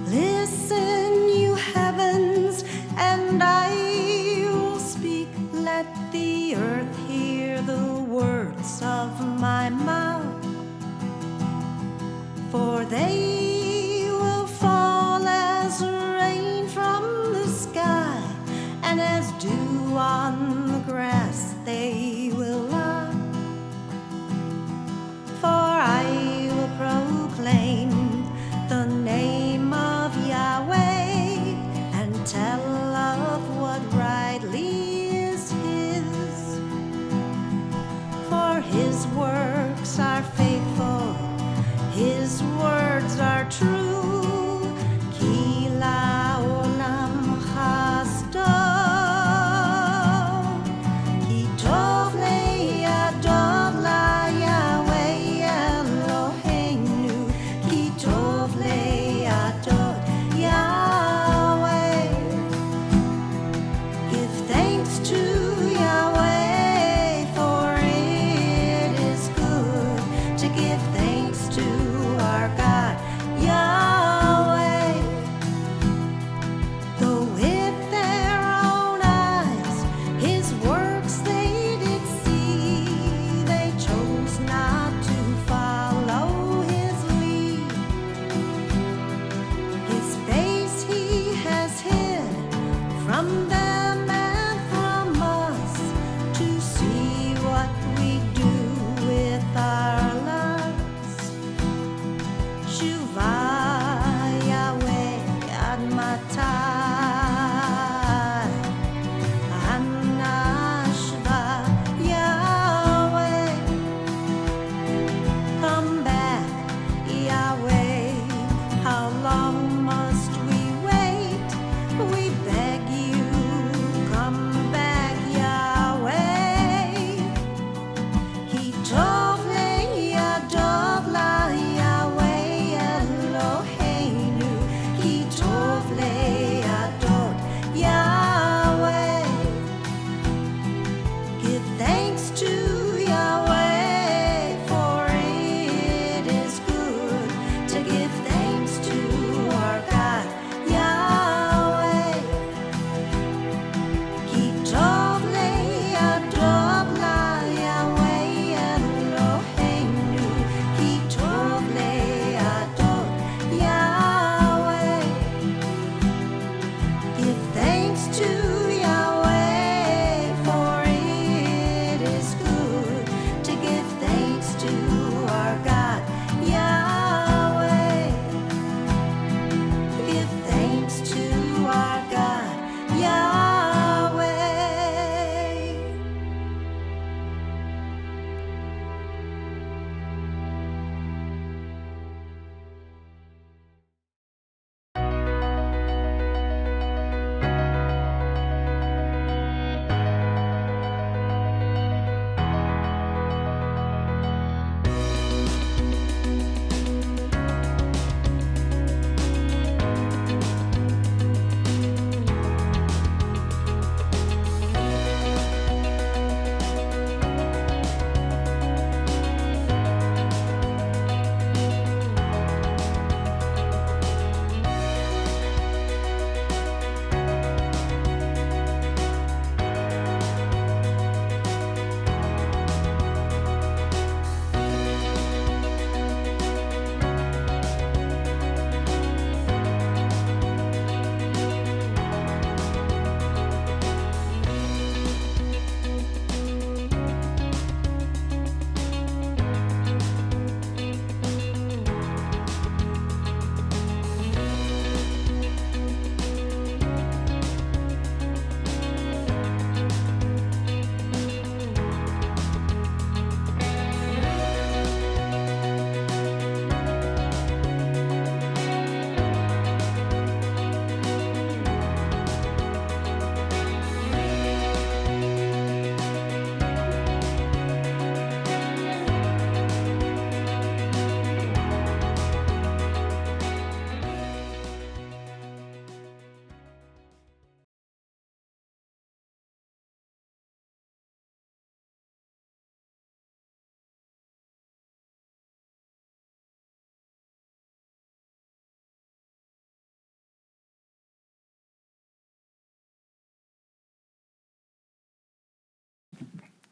Listen, you heavens, and I will speak. Let the earth hear the words of my mouth, for they will fall as rain from the sky, and as dew on the grass they will lie. For I will proclaim the name of Yahweh and tell of what rightly is His. For His works are faithful, His words are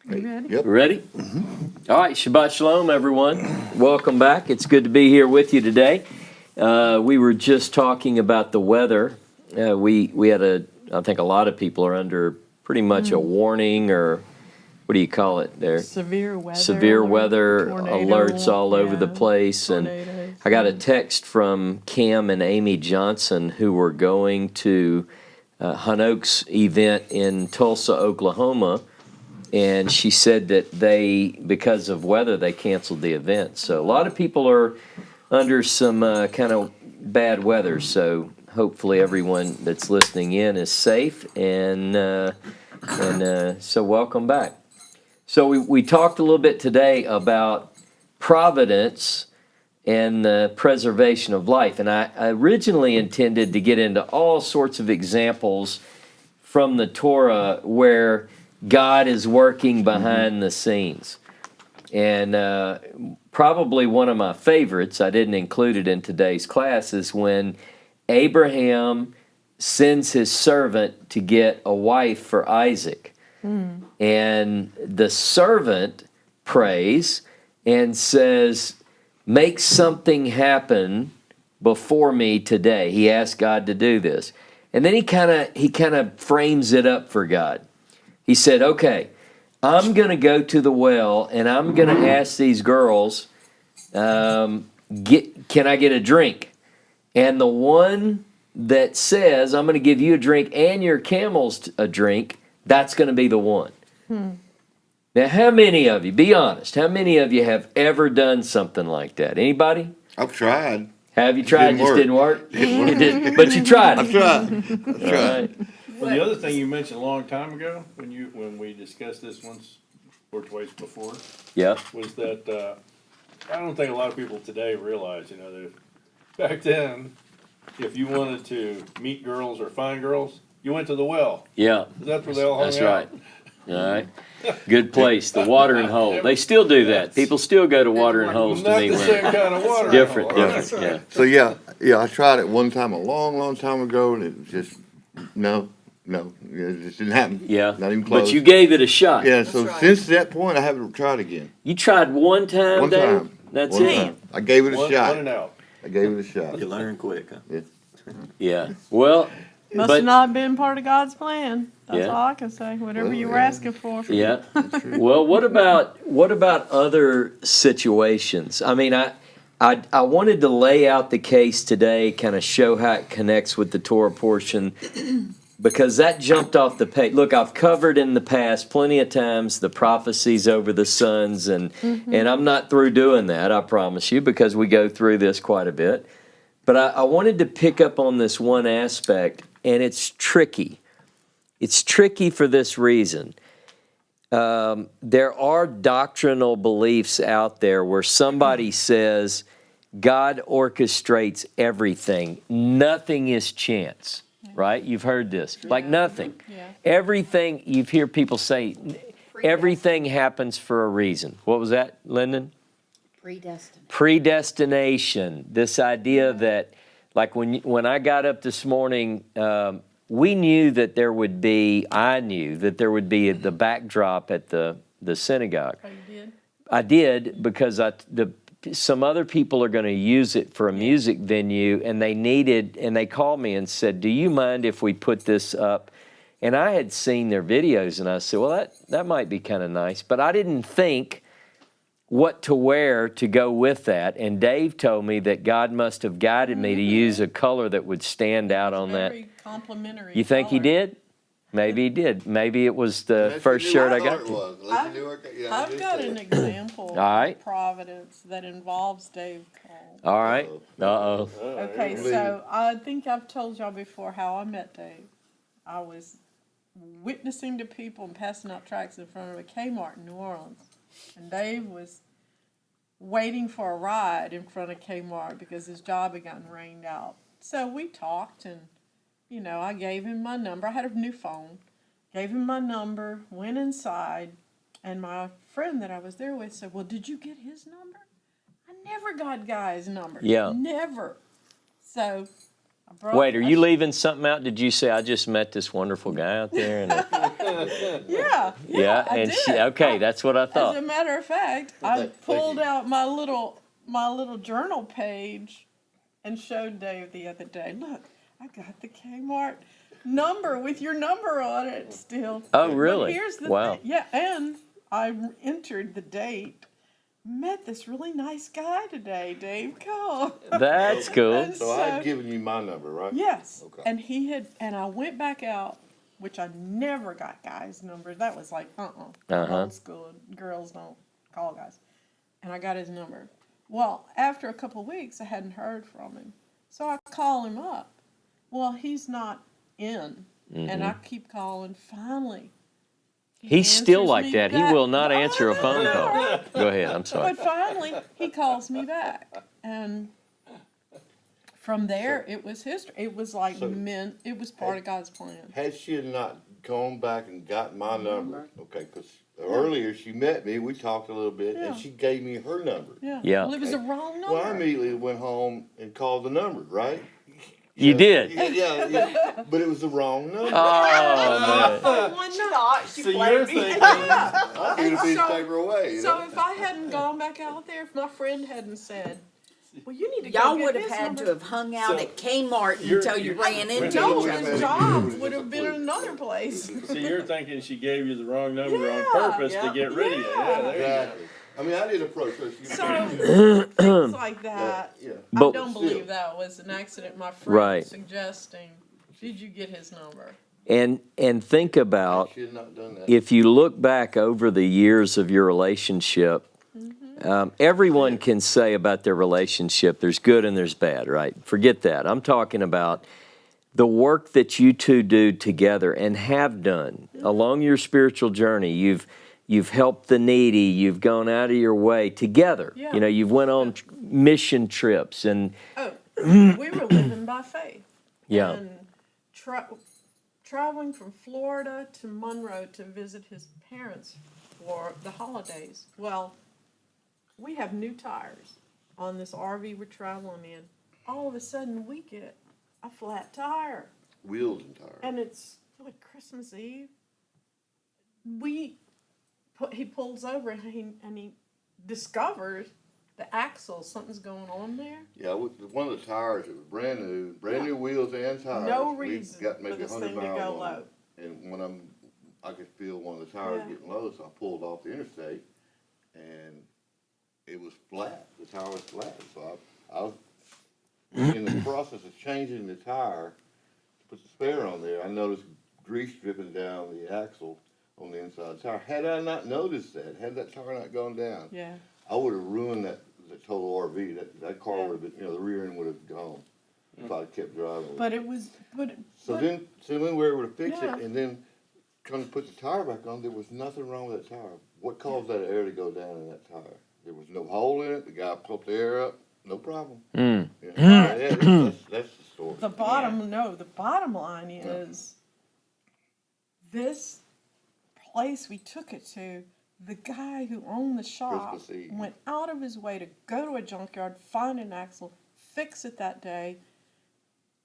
Yep. Ready? All right, Shabbat Shalom, everyone. Welcome back. It's good to be here with you today. We were just talking about the weather. We had I think a lot of people are under pretty much a warning, or what do you call it there? Severe weather. Severe weather tornado, alerts all over the yeah, place. And tornadoes. I got a text from Cam and Amy Johnson, who were going to Hanoch's event in Tulsa, Oklahoma. And she said that because of weather, they canceled the event. So a lot of people are under some kind of bad weather. So hopefully everyone that's listening in is safe. And so welcome back. So we talked a little bit today about providence and the preservation of life. And I originally intended to get into all sorts of examples from the Torah where God is working behind the scenes. And probably one of my favorites, I didn't include it in today's class, is when Abraham sends his servant to get a wife for Isaac. And the servant prays and says, make something happen before me today. He asked God to do this. And then he kind of frames it up for God. He said, okay, I'm going to go to the well and I'm going to ask these girls, can I get a drink? And the one that says, I'm going to give you a drink and your camels a drink, that's going to be the one. Now, how many of you, be honest, how many of you have ever done something like that? Anybody? I've tried. Have you tried? It didn't work? It didn't, but you tried it. I've tried. All right. Well, the other thing you mentioned a long time ago, when we discussed this once or twice before, Yeah. was that I don't think a lot of people today realize, that back then, if you wanted to meet girls or find girls, you went to the well. Yeah. That's where they all hung That's out. right. All right. Good place, the watering hole. They still do that. People still go to watering holes to Not meet the same women. kind of water. Different, hole. different, yeah. So yeah, I tried it one time a long time ago, and it was just no, it just didn't happen. Yeah. Not even close. But you gave it a shot. Yeah. So since that point, I haven't tried again. You tried one time, One Dave? time. That's One it? time. I gave it a One shot. and out. I gave it a shot. You learn quick, huh? Yeah. Well, Must but have not been part of God's plan. That's Yeah. all I can say. Whatever Well, you were yeah. asking for. yeah. Well, what about other situations? I mean, I wanted to lay out the case today, kind of show how it connects with the Torah portion, because that jumped off the page. Look, I've covered in the past plenty of times the prophecies over the sons, and I'm not through doing that, I promise you, because we go through this quite a bit. But I wanted to pick up on this one aspect, and it's tricky. It's tricky for this reason. There are doctrinal beliefs out there where somebody says God orchestrates everything. Nothing is chance, right? You've heard this. Like nothing. Yeah. Everything, you hear people say, everything happens for a reason. What was that, Lyndon? Predestination. This idea that, like when I got up this morning, I knew that there would be the backdrop at the synagogue. Oh, you did? I did because some other people are going to use it for a music venue, and they called me and said, do you mind if we put this up? And I had seen their videos, and I said, well, that might be kind of nice, but I didn't think what to wear to go with that. And Dave told me that God must have guided me to use a color that would stand out on that. Very complimentary. You think he color. did? Maybe he did. Maybe it was the first shirt I got. I've got an example All right. of providence that involves Dave Cole. All right. Uh-oh. Okay, so I think I've told y'all before how I met Dave. I was witnessing to people and passing out tracts in front of a Kmart in New Orleans. And Dave was waiting for a ride in front of Kmart because his job had gotten rained out. So we talked, and, I gave him my number. I had a new phone. Gave him my number, went inside, and my friend that I was there with said, well, did you get his number? I never got Guy's number. Yeah. Never. So I brought... Wait, are you leaving something out? Did you say, I just met this wonderful guy out there? And Yeah. Yeah, I and did. she, okay, that's what I As a thought. matter of fact, I Thank pulled you. out my little journal page and showed Dave the other day. Look, I got the Kmart number with your number on it still. Oh, But really? here's the Wow. thing. Yeah, and I entered the date. Met this really nice guy today, Dave Cole. That's cool. And So I'd given you my number, right? Yes. Okay. And he had, and I went back out, which I never got guys' numbers. That was like, Uh-huh. old school. Girls don't call guys. And I got his number. Well, after a couple of weeks, I hadn't heard from him. So I call him up. Well, he's not in. And I keep calling. Finally. he He's still answers like me that. He back. will not Oh, answer a no, phone no, call. no. Go ahead, I'm sorry. But finally, he calls me back. And from there, it was history. It was like So- it was part of God's plan. Had she had not gone back and got my number, okay, because earlier she met me, we talked a little bit, Yeah. and she gave me her number. Yeah. Yeah. Well, it was the wrong number. Well, I immediately went home and called the number, right? You Yeah, did? Yeah, but it was the wrong number. Oh, One thought So you're thinking, I threw the piece of So- paper away. You So know? if I hadn't gone back out there, if my friend hadn't said, "Well, you need to Y'all go get would have his had number," to have hung out So, at Kmart you're- until you you're- ran into no, each Yeah. other. his job would have been in another place. so you're thinking she gave you the wrong number on Yeah. purpose to Yeah. get rid of you. Yeah, there you go. Exactly. I mean, I did approach her. She So things like that. yeah. But- I don't Still. believe that was an accident. My friend Right. suggesting, "Did you get his number?" and think about, She had not done that. if you look back over the years of your relationship, everyone can say about their relationship, there's good and there's bad, right? Forget that. I'm talking about the work that you two do together and have done along your spiritual journey. You've helped the needy. You've gone out of your way together. Yeah. You know, you've went on mission trips and Oh, we were living by faith. yeah. And traveling from Florida to Monroe to visit his parents for the holidays. Well, we have new tires on this RV we're traveling in. All of a sudden, we get a flat tire. Wheels and tires. And it's like Christmas Eve. He pulls over and he discovers the axle. Something's going on there. Yeah, with one of the tires, it was brand new wheels and tires. No We reason got for maybe this 100 thing to miles go on low. it. And when I could feel one of the tires Yeah. getting low, so I pulled off the interstate, and it was flat. The tire was flat, so I was in the process of changing the tire to put the spare on there. I noticed grease dripping down the axle on the inside of the tire. Had I not noticed that, had that tire not gone down, Yeah. I would have ruined that total RV. That car Yeah. would have been, the rear end would have gone if I kept driving. But it was, so then we were able to fix Yeah. it, and then come to put the tire back on. There was nothing wrong with that tire. What caused that air to go down in that tire? There was no hole in it. The guy pumped the air up. No problem. Mm. Yeah. That's the story. the bottom line is this place we took it to, the guy who owned the shop Christmas Eve. went out of his way to go to a junkyard, find an axle, fix it that day.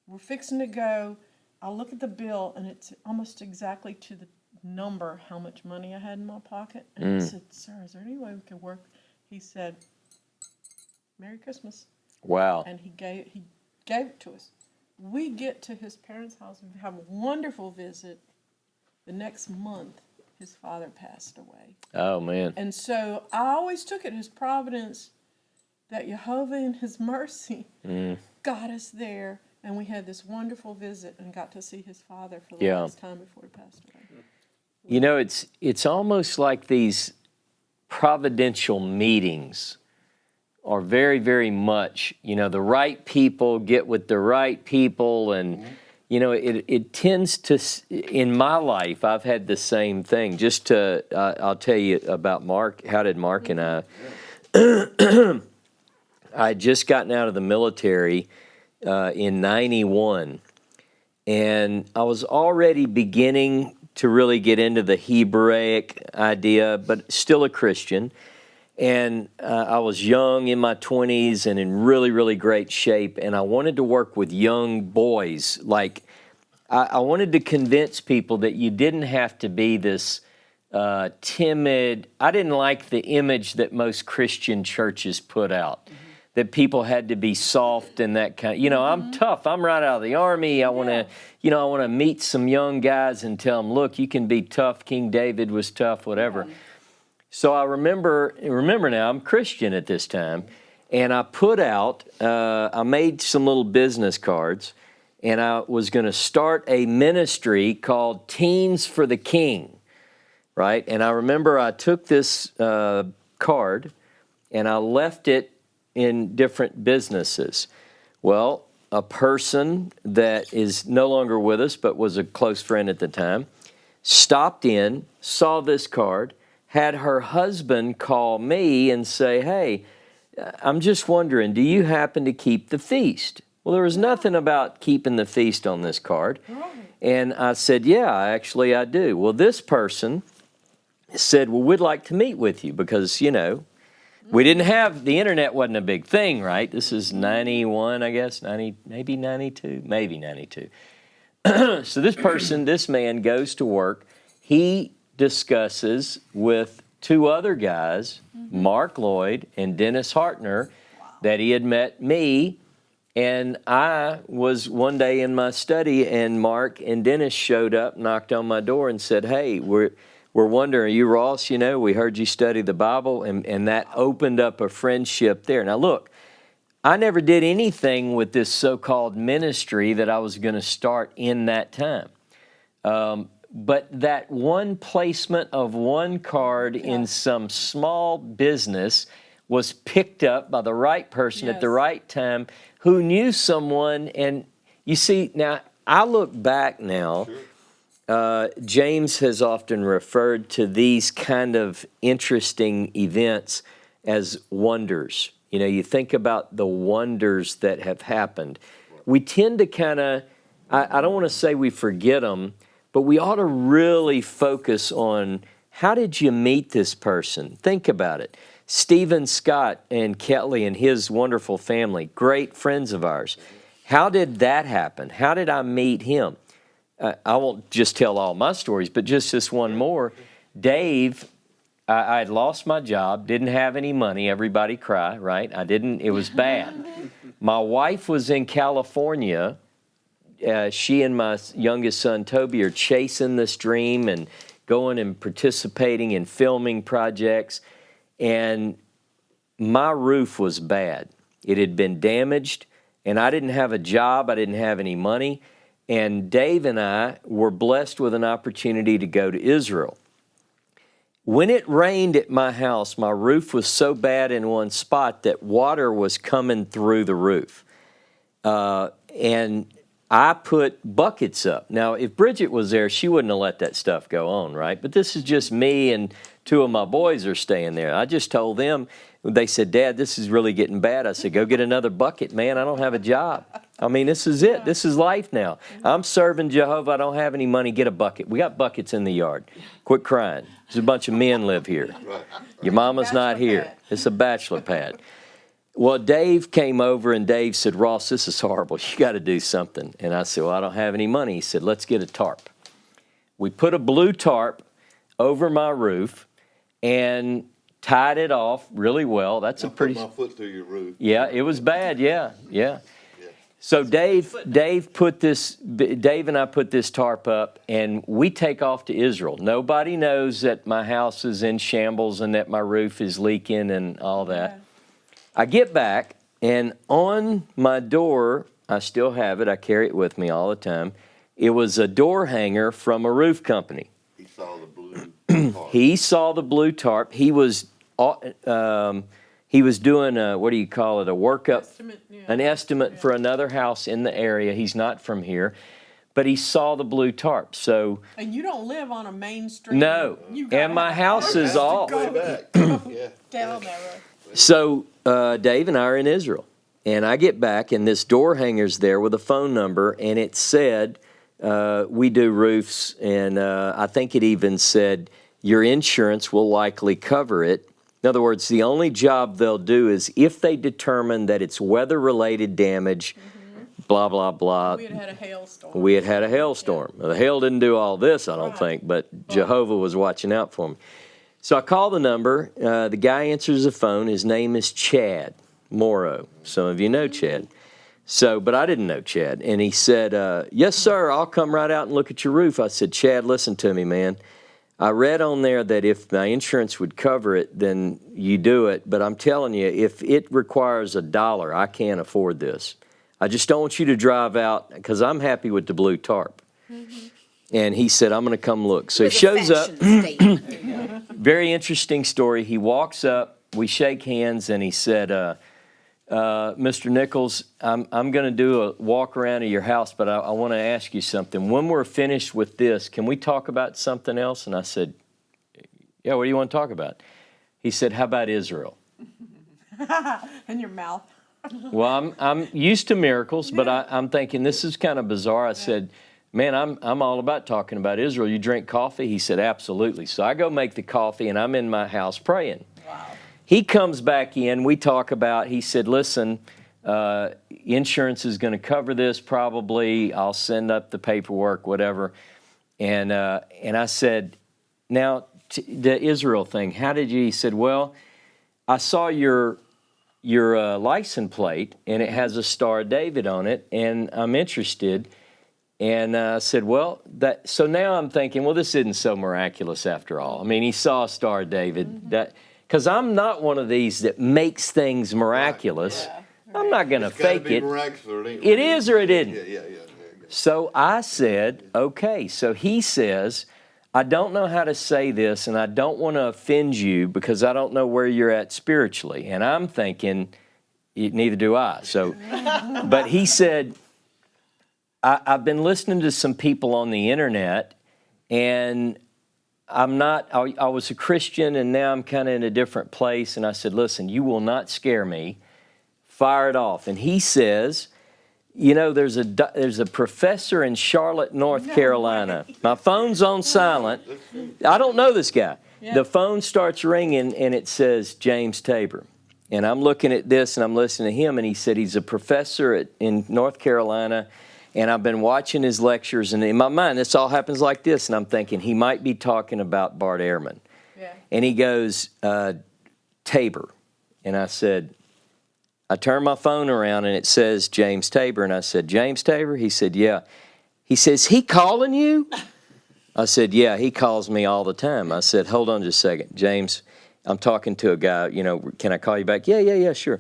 We're fixing to go. I look at the bill and it's almost exactly to the number how much money I had in my pocket. And I said, "Sir, is there any way we could work?" He said, "Merry Christmas." Wow. And he gave it to us. We get to his parents' house and have a wonderful visit. The next month, his father passed away. Oh, man. And so I always took it as providence that Jehovah in his mercy got us there, and we had this wonderful visit and got to see his father for the Yeah. last time before he passed away. You know, it's almost like these providential meetings are very, very much, you know, the right people get with the right people, and you know, it tends to, in my life, I've had the same thing. Just to, I'll tell you about Mark. How did Mark and I had just gotten out of the military in '91, and I was already beginning to really get into the Hebraic idea, but still a Christian. And I was young, in my 20s, and in really, really great shape. And I wanted to work with young boys. Like, I wanted to convince people that you didn't have to be this timid. I didn't like the image that most Christian churches put out, that people had to be soft and that kind. I'm tough. I'm right out of the army. I want to, I want to meet some young guys and tell them, look, you can be tough. King David was tough, whatever. Yeah. So I remember now, I'm Christian at this time, and I put out, I made some little business cards, and I was going to start a ministry called Teens for the King, right? And I remember I took this card, and I left it in different businesses. Well, a person that is no longer with us, but was a close friend at the time, stopped in, saw this card, had her husband call me and say, hey, I'm just wondering, do you happen to keep the feast? Well, there was nothing about keeping the feast on this card. And I said, yeah, actually I do. Well, this person said, well, we'd like to meet with you because, we didn't have, the internet wasn't a big thing, right? This is 91, I guess, 90, maybe 92, maybe 92. So this man goes to work. He discusses with two other guys, Mark Lloyd and Dennis Hartner, that he had met me. And I was one day in my study, and Mark and Dennis showed up, knocked on my door, and said, hey, we're wondering, are you Ross? We heard you study the Bible, and that opened up a friendship there. Now, look, I never did anything with this so-called ministry that I was going to start in that time. But that one placement of one card in some small business was picked up by the right person at the right time who knew someone. And you see, now, I look back now, James has often referred to these kind of interesting events as wonders. You think about the wonders that have happened. We tend to kind of, I don't want to say we forget them, but we ought to really focus on how did you meet this person? Think about it. Stephen Scott and Kelly and his wonderful family, great friends of ours. How did that happen? How did I meet him? I won't just tell all my stories, but just this one more. Dave, I had lost my job, didn't have any money. Everybody cry, right? It was bad. My wife was in California. She and my youngest son, Toby, are chasing this dream and going and participating in filming projects. And my roof was bad. It had been damaged, and I didn't have a job. I didn't have any money. And Dave and I were blessed with an opportunity to go to Israel. When it rained at my house, my roof was so bad in one spot that water was coming through the roof. And I put buckets up. Now, if Bridget was there, she wouldn't have let that stuff go on, right? But this is just me, and two of my boys are staying there. I just told them, they said, Dad, this is really getting bad. I said, go get another bucket, man. I don't have a job. This is it. This is life now. I'm serving Jehovah. I don't have any money. Get a bucket. We got buckets in the yard. Quit crying. There's a bunch of men live here. Your mama's not here. It's a bachelor pad. Well, Dave came over, and Dave said, Ross, this is horrible. You got to do something. And I said, well, I don't have any money. He said, let's get a tarp. We put a blue tarp over my roof and tied it off really well. That's a pretty. Put my foot through your roof. Yeah, it was bad. Yeah. So Dave and I put this tarp up, and we take off to Israel. Nobody knows that my house is in shambles and that my roof is leaking and all that. Yeah. I get back, and on my door, I still have it. I carry it with me all the time. It was a door hanger from a roof company. He saw the blue tarp. He saw the blue tarp. He was doing a, what do you call it, a workup, an estimate for another house in the area. He's not from here, but he saw the blue tarp. So. And you don't live on a main street. No, and my house is all. Down that road. So Dave and I are in Israel, and I get back, and this door hanger's there with a phone number, and it said, we do roofs, and I think it even said, your insurance will likely cover it. In other words, the only job they'll do is if they determine that it's weather-related damage, blah, blah, blah. We had a hailstorm. We had had a hailstorm. The hail didn't do all this, I don't Right. think, but Jehovah was watching out for me. So I call the number. The guy answers the phone. His name is Chad Morrow. Some of you know Chad. So, but I didn't know Chad. And he said, yes, sir, I'll come right out and look at your roof. I said, Chad, listen to me, man. I read on there that if my insurance would cover it, then you do it. But I'm telling you, if it requires $1, I can't afford this. I just don't want you to drive out because I'm happy with the blue tarp. And he said, I'm going to come look. So he With a shows up. fashion statement. Very interesting story. He walks up, we shake hands, and he said, Mr. Nichols, I'm going to do a walk around of your house, but I want to ask you something. When we're finished with this, can we talk about something else? And I said, yeah, what do you want to talk about? He said, how about Israel? In your mouth. Well, I'm used to miracles, but I'm thinking this is kind of bizarre. I said, man, I'm all about talking about Israel. You drink coffee? He said, absolutely. So I go make the coffee, and I'm in my house praying. Wow. He comes back in. We talk about, he said, listen, insurance is going to cover this probably. I'll send up the paperwork, whatever. And I said, now, the Israel thing, how did you? He said, well, I saw your license plate, and it has a Star of David on it, and I'm interested. And I said, well, so now I'm thinking, well, this isn't so miraculous after all. I mean, he saw a Star of David. Because I'm not one of these that makes things miraculous. Yeah. I'm not going to It's gotta fake be it. miraculous or it ain't It is or it isn't. Yeah. So I said, okay. So he says, I don't know how to say this, and I don't want to offend you because I don't know where you're at spiritually. And I'm thinking, neither do I. So, but he said, I've been listening to some people on the internet, and I was a Christian, and now I'm kind of in a different place. And I said, listen, you will not scare me. Fire it off. And he says, you know, there's a professor in Charlotte, North Carolina. My phone's on silent. I don't know this guy. Yeah. The phone starts ringing, and it says James Tabor. And I'm looking at this, and I'm listening to him, and he said he's a professor in North Carolina. And I've been watching his lectures, and in my mind, this all happens like this, and I'm thinking he might be talking about Bart Ehrman. Yeah. And he goes, Tabor. And I said, I turned my phone around, and it says James Tabor. And I said, James Tabor? He said, yeah. He says, he calling you? I said, yeah, he calls me all the time. I said, hold on just a second. James, I'm talking to a guy, can I call you back? Yeah, sure.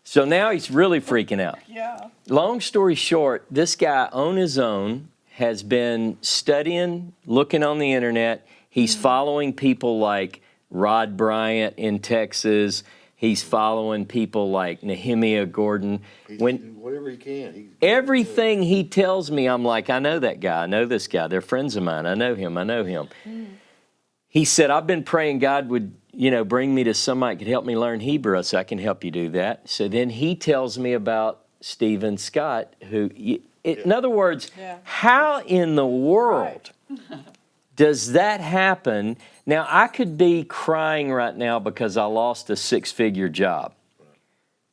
So now he's really freaking out. Yeah. Long story short, this guy on his own has been studying, looking on the internet. He's following people like Rod Bryant in Texas. He's following people like Nehemiah Gordon. He's doing whatever he can. Everything he tells me, I'm like, I know that guy. I know this guy. They're friends of mine. I know him. He said, I've been praying God would, bring me to somebody that could help me learn Hebrew, so I can help you do that. So then he tells me about Stephen Scott, who, in other words, how in the world does that happen? Now, I could be crying right now because I lost a 6-figure job.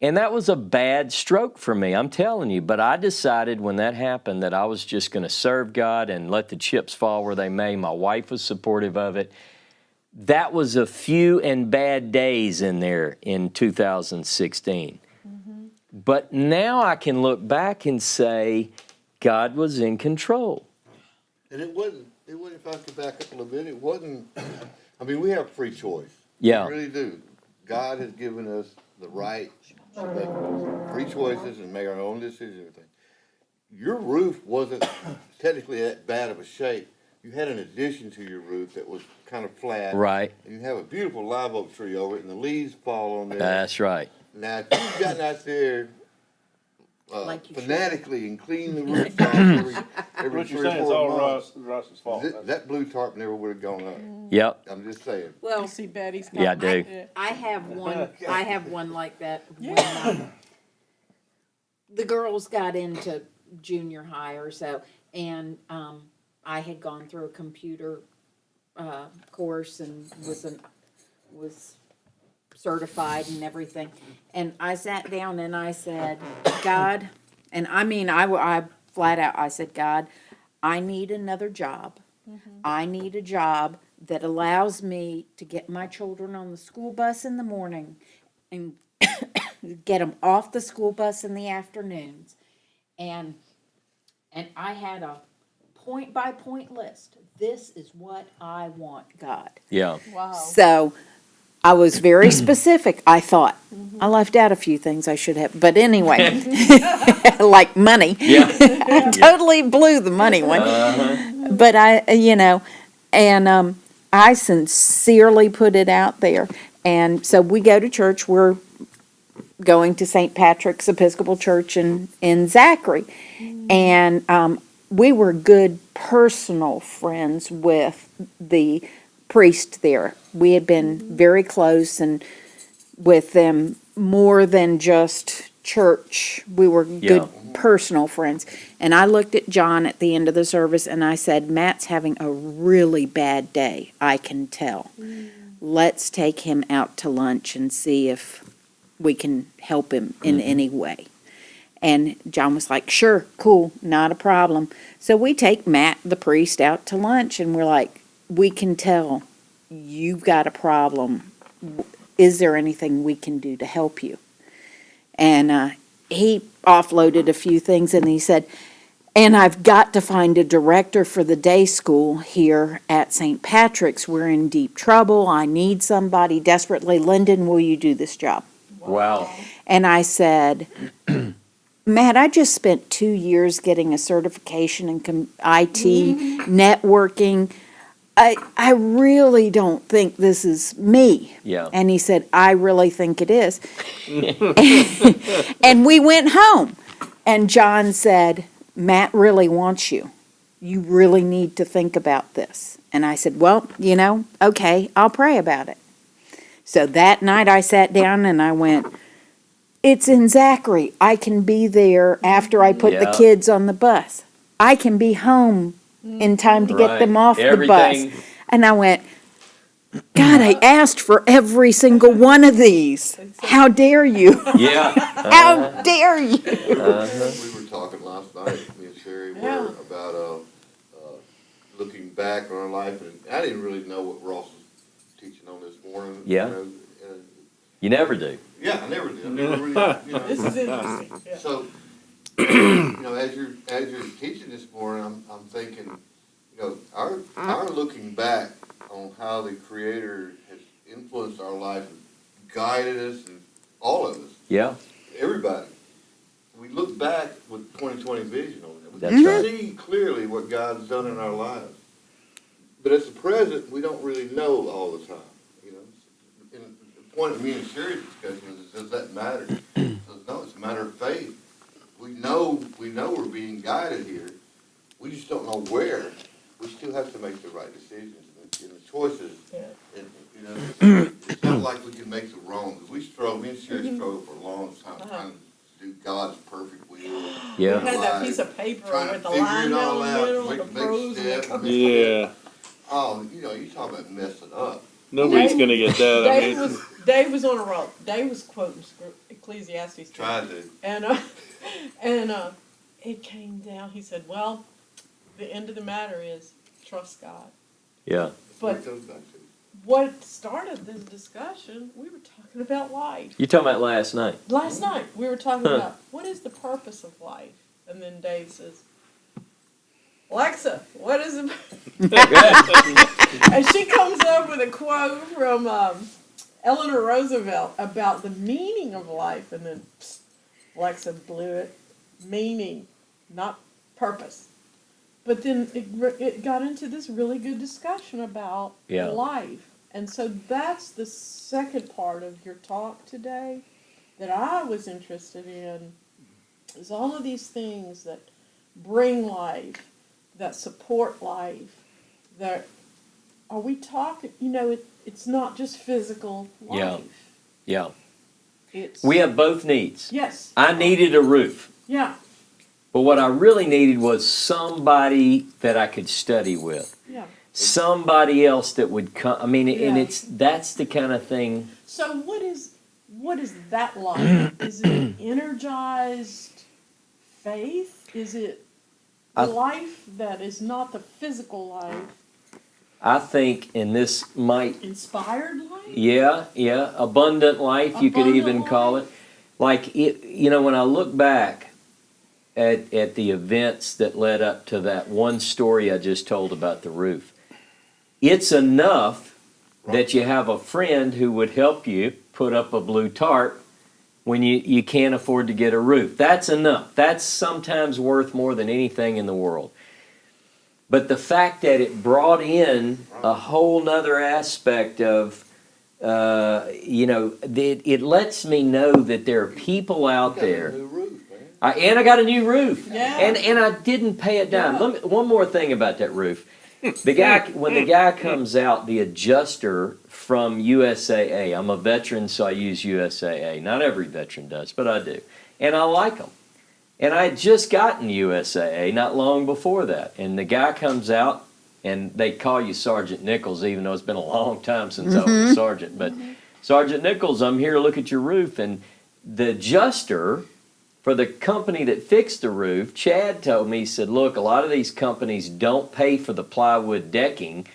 And that was a bad stroke for me, I'm telling you. But I decided when that happened that I was just going to serve God and let the chips fall where they may. My wife was supportive of it. That was a few and bad days in there in 2016. But now I can look back and say God was in control. And it wasn't, if I could back up a little bit, it wasn't, we have free choice. Yeah. We really do. God has given us the right to make free choices and make our own decisions and everything. Your roof wasn't technically that bad of a shape. You had an addition to your roof that was kind of flat. Right. And you have a beautiful live oak tree over it, and the leaves fall on there. That's right. Now, if you've gotten out there Like you should. fanatically and cleaned the roof off every What 3 you're or saying, it's 4 all months, Ross's fault. that blue tarp never would have gone up. Yep. I'm just saying. Well, You see Betty's. Yeah, I do. I have one like that. Yeah. When, the girls got into junior high or so, and I had gone through a computer course and was certified and everything. And I sat down and I said, God, And I mean, I flat out, I said, God, I need another job. I need a job that allows me to get my children on the school bus in the morning and get them off the school bus in the afternoons. And I had a point by point list. This is what I want, God. Yeah. Wow. So I was very specific. I thought I left out a few things I should have, but anyway, like money. Yeah. I totally blew the money one. But I sincerely put it out there. And so we go to church. We're going to St. Patrick's Episcopal Church in Zachary. And we were good personal friends with the priest there. We had been very close and with them more than just church. We were good personal friends. And I looked at John at the end of the service and I said, Matt's having a really bad day, I can tell. Let's take him out to lunch and see if we can help him in any way. And John was like, sure, cool, not a problem. So we take Matt, the priest, out to lunch and we're like, we can tell you've got a problem. Is there anything we can do to help you? And he offloaded a few things and he said, and I've got to find a director for the day school here at St. Patrick's. We're in deep trouble. I need somebody desperately. Lyndon, will you do this job? Wow. And I said, Matt, I just spent 2 years getting a certification in IT, networking. I really don't think this is me. Yeah. And he said, I really think it is. And we went home. And John said, Matt really wants you. You really need to think about this. And I said, well, okay, I'll pray about it. So that night I sat down and I went, it's in Zachary. I can be there after I put the kids on the bus. I can be home in time to get them off the bus. And I went, God, I asked for every single one of these. How dare you? Yeah. How dare you? We were talking last night, me and Sherry were, about looking back on our life, and I didn't really know what Ross was teaching on this morning. Yeah. You never do. Yeah, I never did. I never really, This is interesting. Yeah. So, as you're teaching this morning, I'm thinking, our looking back on how the Creator has influenced our life, and guided us, and all of us, Yeah. everybody. We look back with 20/20 vision on it. We That's can right. see clearly what God's done in our lives. But at the present, we don't really know all the time. And the point of me and Sherry's discussion is, does that matter? No, it's a matter of faith. We know we're being guided here. We just don't know where. We still have to make the right decisions and the choices. Yeah. And, it's not like we can make the wrong. Me and Sherry struggled for a long time trying to do God's perfect will. Yeah. You had that piece of paper Trying to with the figure line it down all the out, middle, make the a big pros and the step. cons. Yeah. Oh, you talk about messing up. Nobody's Dave- gonna get that. I Dave mean, was on a roll. Dave was quoting Ecclesiastes. Tried to. And it came down. He said, "Well, the end of the matter is trust God." Yeah. But It goes back to what started this discussion? We were talking about life. You talking about last night? Last night we were talking about what is the purpose of life, and then Dave says, "Alexa, what is it?" And she comes up with a quote from Eleanor Roosevelt about the meaning of life, and then Alexa blew it. Meaning, not purpose. But then it got into this really good discussion about life. And so that's the second part of your talk today that I was interested in, is all of these things that bring life, that support life, that are we talking, it's not just physical life. Yeah. It's, We have both needs. yes. I needed a roof. Yeah, But what I really needed was somebody that I could study with. yeah. Somebody else that would come. I mean, and Yeah. that's the kind of thing. So what is that like? Is it an energized faith? Is it I- life that is not the physical life? I think, and this might, Inspired life? yeah, abundant life, you could Abundant even call it. life? Like, when I look back at the events that led up to that one story I just told about the roof, it's enough that you have a friend who would help you put up a blue tarp when you can't afford to get a roof. That's enough. That's sometimes worth more than anything in the world. But the fact that it brought in a whole nother aspect of, it lets me know that there are people out Got a there. new roof, man. And I got a new roof. Yeah. And I didn't pay a dime. Yeah. One more thing about that roof. When the guy comes out, the adjuster from USAA, I'm a veteran, so I use USAA. Not every veteran does, but I do. And I like them. And I had just gotten USAA not long before that. And the guy comes out, and they call you Sergeant Nichols, even though it's been a long time since I was a sergeant. But Sergeant Nichols, I'm here to look at your roof. And the adjuster for the company that fixed the roof, Chad told me, he said, look, a lot of these companies don't pay for the plywood decking.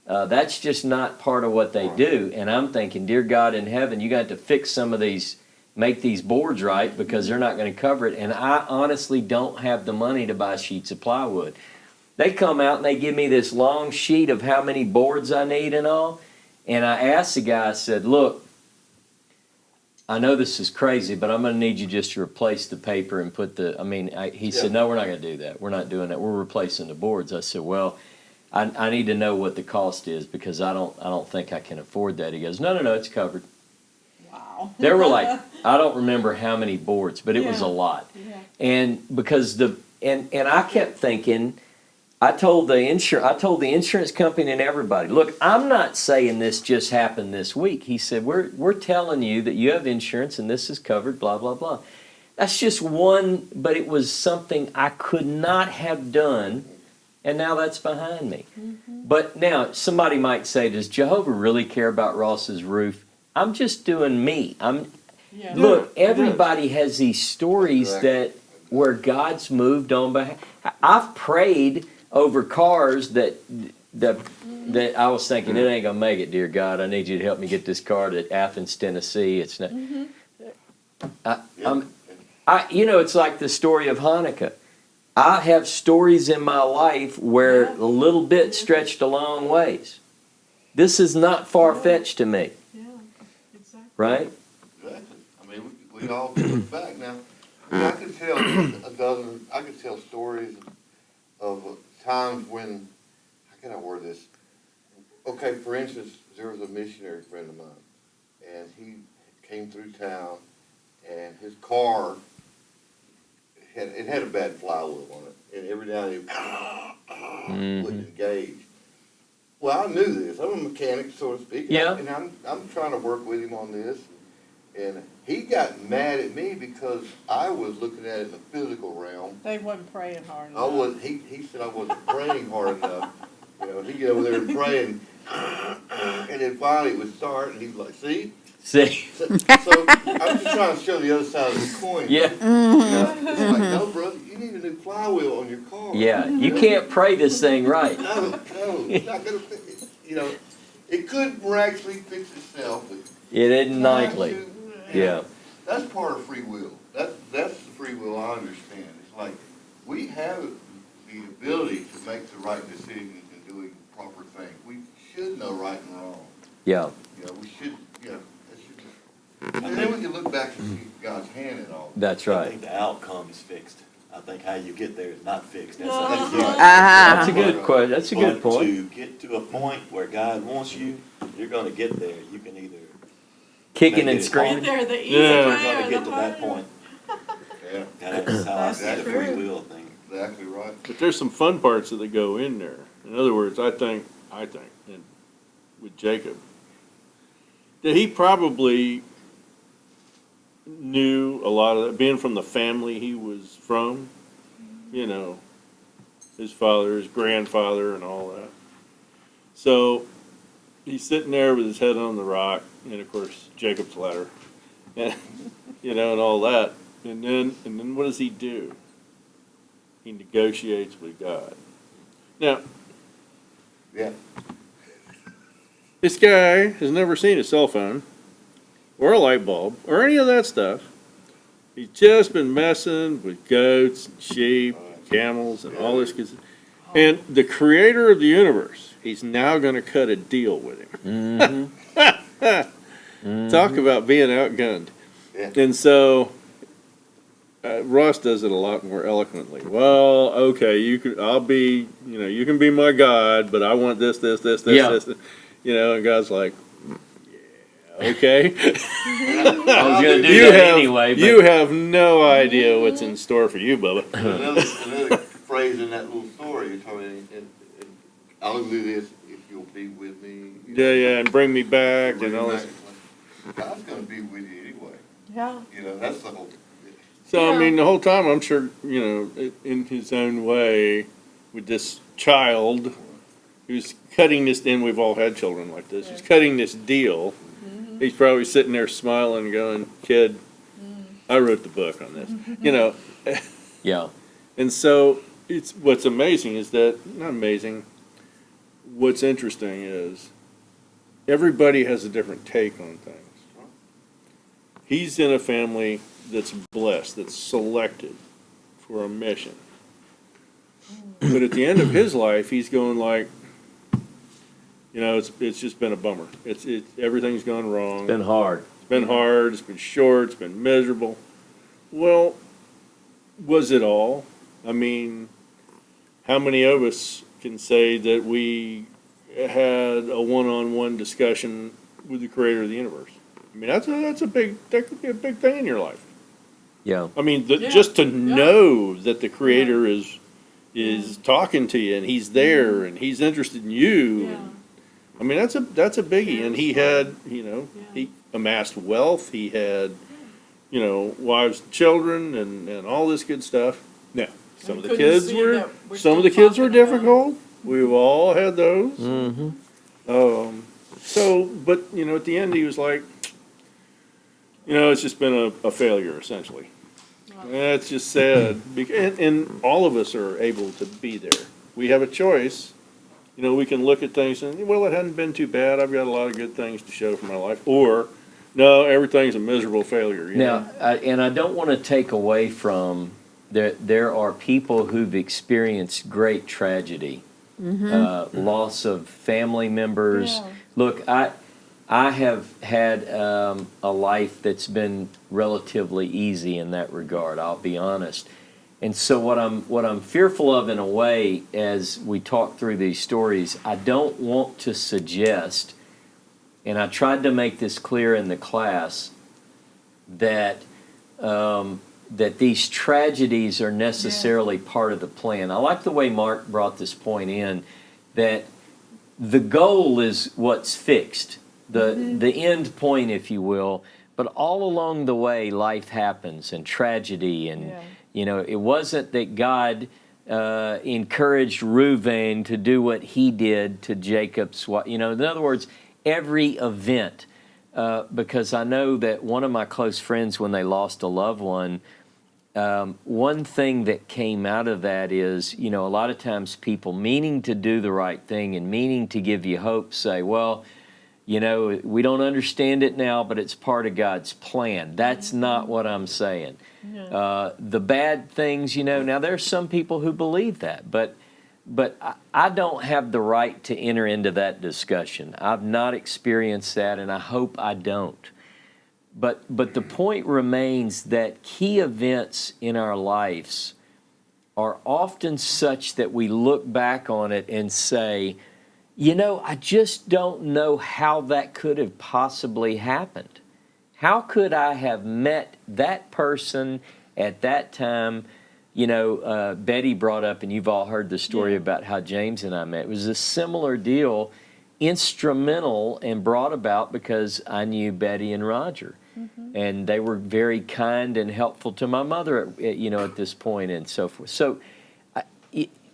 That's just not part of what they do. And I'm thinking, dear God in heaven, you got to fix some of these, make these boards right, because they're not going to cover it. And I honestly don't have the money to buy sheets of plywood. They come out and they give me this long sheet of how many boards I need and all. And I asked the guy, I said, look, I know this is crazy, but I'm going to need you just to replace the paper and put he said, no, we're not going to do that. We're not doing that. We're replacing the boards. I said, well, I need to know what the cost is, because I don't think I can afford that. He goes, no, it's covered. Wow. There were like, I don't remember how many boards, but it was a Yeah. lot. Yeah. And because and I kept thinking, I told the insurance company and everybody, look, I'm not saying this just happened this week. He said, we're telling you that you have insurance and this is covered, blah, blah, blah. That's just one, but it was something I could not have done, and now that's behind me. But now, somebody might say, does Jehovah really care about Ross's roof? I'm just doing me. Yeah. Look, everybody has these stories Exactly. where God's moved on behalf. I've prayed over cars that I was thinking, it ain't gonna make it, dear God. I need you to help me get this car to Athens, Tennessee. It's not. It's like the story of Hanukkah. I have stories in my life where Yeah. a little bit stretched a long ways. This is not far fetched to me, Yeah. Exactly. right? Exactly. I mean, we all can look back now. I could tell stories of times when, how can I word this? Okay, for instance, there was a missionary friend of mine, and he came through town, and his car had a bad flywheel on it, and every now and then wouldn't engage. Well, I knew this. I'm a mechanic, so to speak. Yeah. And I'm trying to work with him on this, and he got mad at me because I was looking at it in the physical realm. They wasn't praying hard enough. I was. He said I wasn't praying hard enough. He get over there and praying, and then finally it would start, and he was like, "See." See, So I'm just trying to show the other side of the coin. yeah, It's like, no, brother, you need a new flywheel on your car. yeah. You can't pray this thing right. No, it's not gonna fix it. It could miraculously fix itself, but It isn't likely. Yeah, that's part of free will. That's the free will I understand. It's like we have the ability to make the right decisions and doing the proper thing. We should know right and wrong. yeah. We should. It should just, and then we can look back and see God's hand in all. That's I right. think the outcome is fixed. I think how you get there is not fixed. That's No. up to you. That's a good question. That's a good But point. to get to a point where God wants you, you're gonna get there. You can either, Kicking Make and it Get screaming. there the easy Yeah. you're way gonna or get the to that hard point. Yeah, And that's how I see That's the free true. will thing. exactly right. But there's some fun parts that go in there. In other words, I think, and with Jacob, that he probably knew a lot of that, being from the family he was from, his father, his grandfather, and all that. So he's sitting there with his head on the rock, and of course, Jacob's ladder, and, and all that. And then what does he do? he negotiates with God. Now, Yeah. this guy has never seen a cell phone or a light bulb or any of that stuff. He's just been messing with goats and sheep, and camels, and all this. And the creator of the universe, he's now going to cut a deal with him. Talk about being outgunned. Yeah. And so Ross does it a lot more eloquently. Well, okay, you can be my God, but I want this, Yeah. this. And God's like, yeah, okay. I was going to do You that have, anyway, but you have no idea what's in store for you, Bubba. Another phrase in that little story, you're talking, and I'll do this if you'll be with me. Yeah, and bring me back and all this. God's gonna be with you anyway, Yeah. that's the whole. So, I Yeah. mean, the whole time, I'm sure, in his own way, with this child who's cutting this, and we've all had children like this, who's cutting this deal, he's probably sitting there smiling, going, kid, I wrote the book on this, yeah. And so, what's amazing is that, not amazing, what's interesting is everybody has a different take on things. He's in a family that's blessed, that's selected for a mission. But at the end of his life, he's going like, it's just been a bummer. Everything's gone wrong. Been hard. It's been hard, it's been short, it's been miserable. Well, was it all? I mean, how many of us can say that we had a one-on-one discussion with the creator of the universe? I mean, that could be a big thing in your life. Yeah. I mean, Yeah. just to know that the creator is talking to you and he's there and he's interested in you. Yeah. I mean, that's a biggie. And he had, Yeah. he amassed wealth. He had, wives and children and all this good stuff. Now, some of the couldn't kids see were that we're some of the still kids were talking about difficult. We've all had those. Mm-hmm. But at the end he was like, it's just been a failure essentially. That's just sad. And all of us are able to be there. We have a choice. We can look at things and, well, it hadn't been too bad. I've got a lot of good things to show for my life. Or, no, everything's a miserable failure. Now, and I don't want to take away from there are people who've experienced great tragedy, loss of family members. Yeah. Look, I have had a life that's been relatively easy in that regard. I'll be honest. And so what I'm fearful of in a way, as we talk through these stories, I don't want to suggest, and I tried to make this clear in the class, that that these tragedies are necessarily part of the plan. I like the way Mark brought this point in, that the goal is what's fixed, the end point, if you will, but all along the way, life happens and tragedy and. Yeah. It wasn't that God encouraged Reuben to do what he did to Jacob's wife. In other words, every event, because I know that one of my close friends, when they lost a loved one, one thing that came out of that is, a lot of times people meaning to do the right thing and meaning to give you hope say, well, we don't understand it now, but it's part of God's plan. That's not what I'm saying. The bad things, now there's some people who believe that, but I don't have the right to enter into that discussion. I've not experienced that, and I hope I don't. But the point remains that key events in our lives are often such that we look back on it and say, I just don't know how that could have possibly happened. How could I have met that person at that time? Betty brought up, and you've all heard the story about how James and I met. It was a similar deal, instrumental and brought about because I knew Betty and Roger. And they were very kind and helpful to my mother, at this point and so forth. So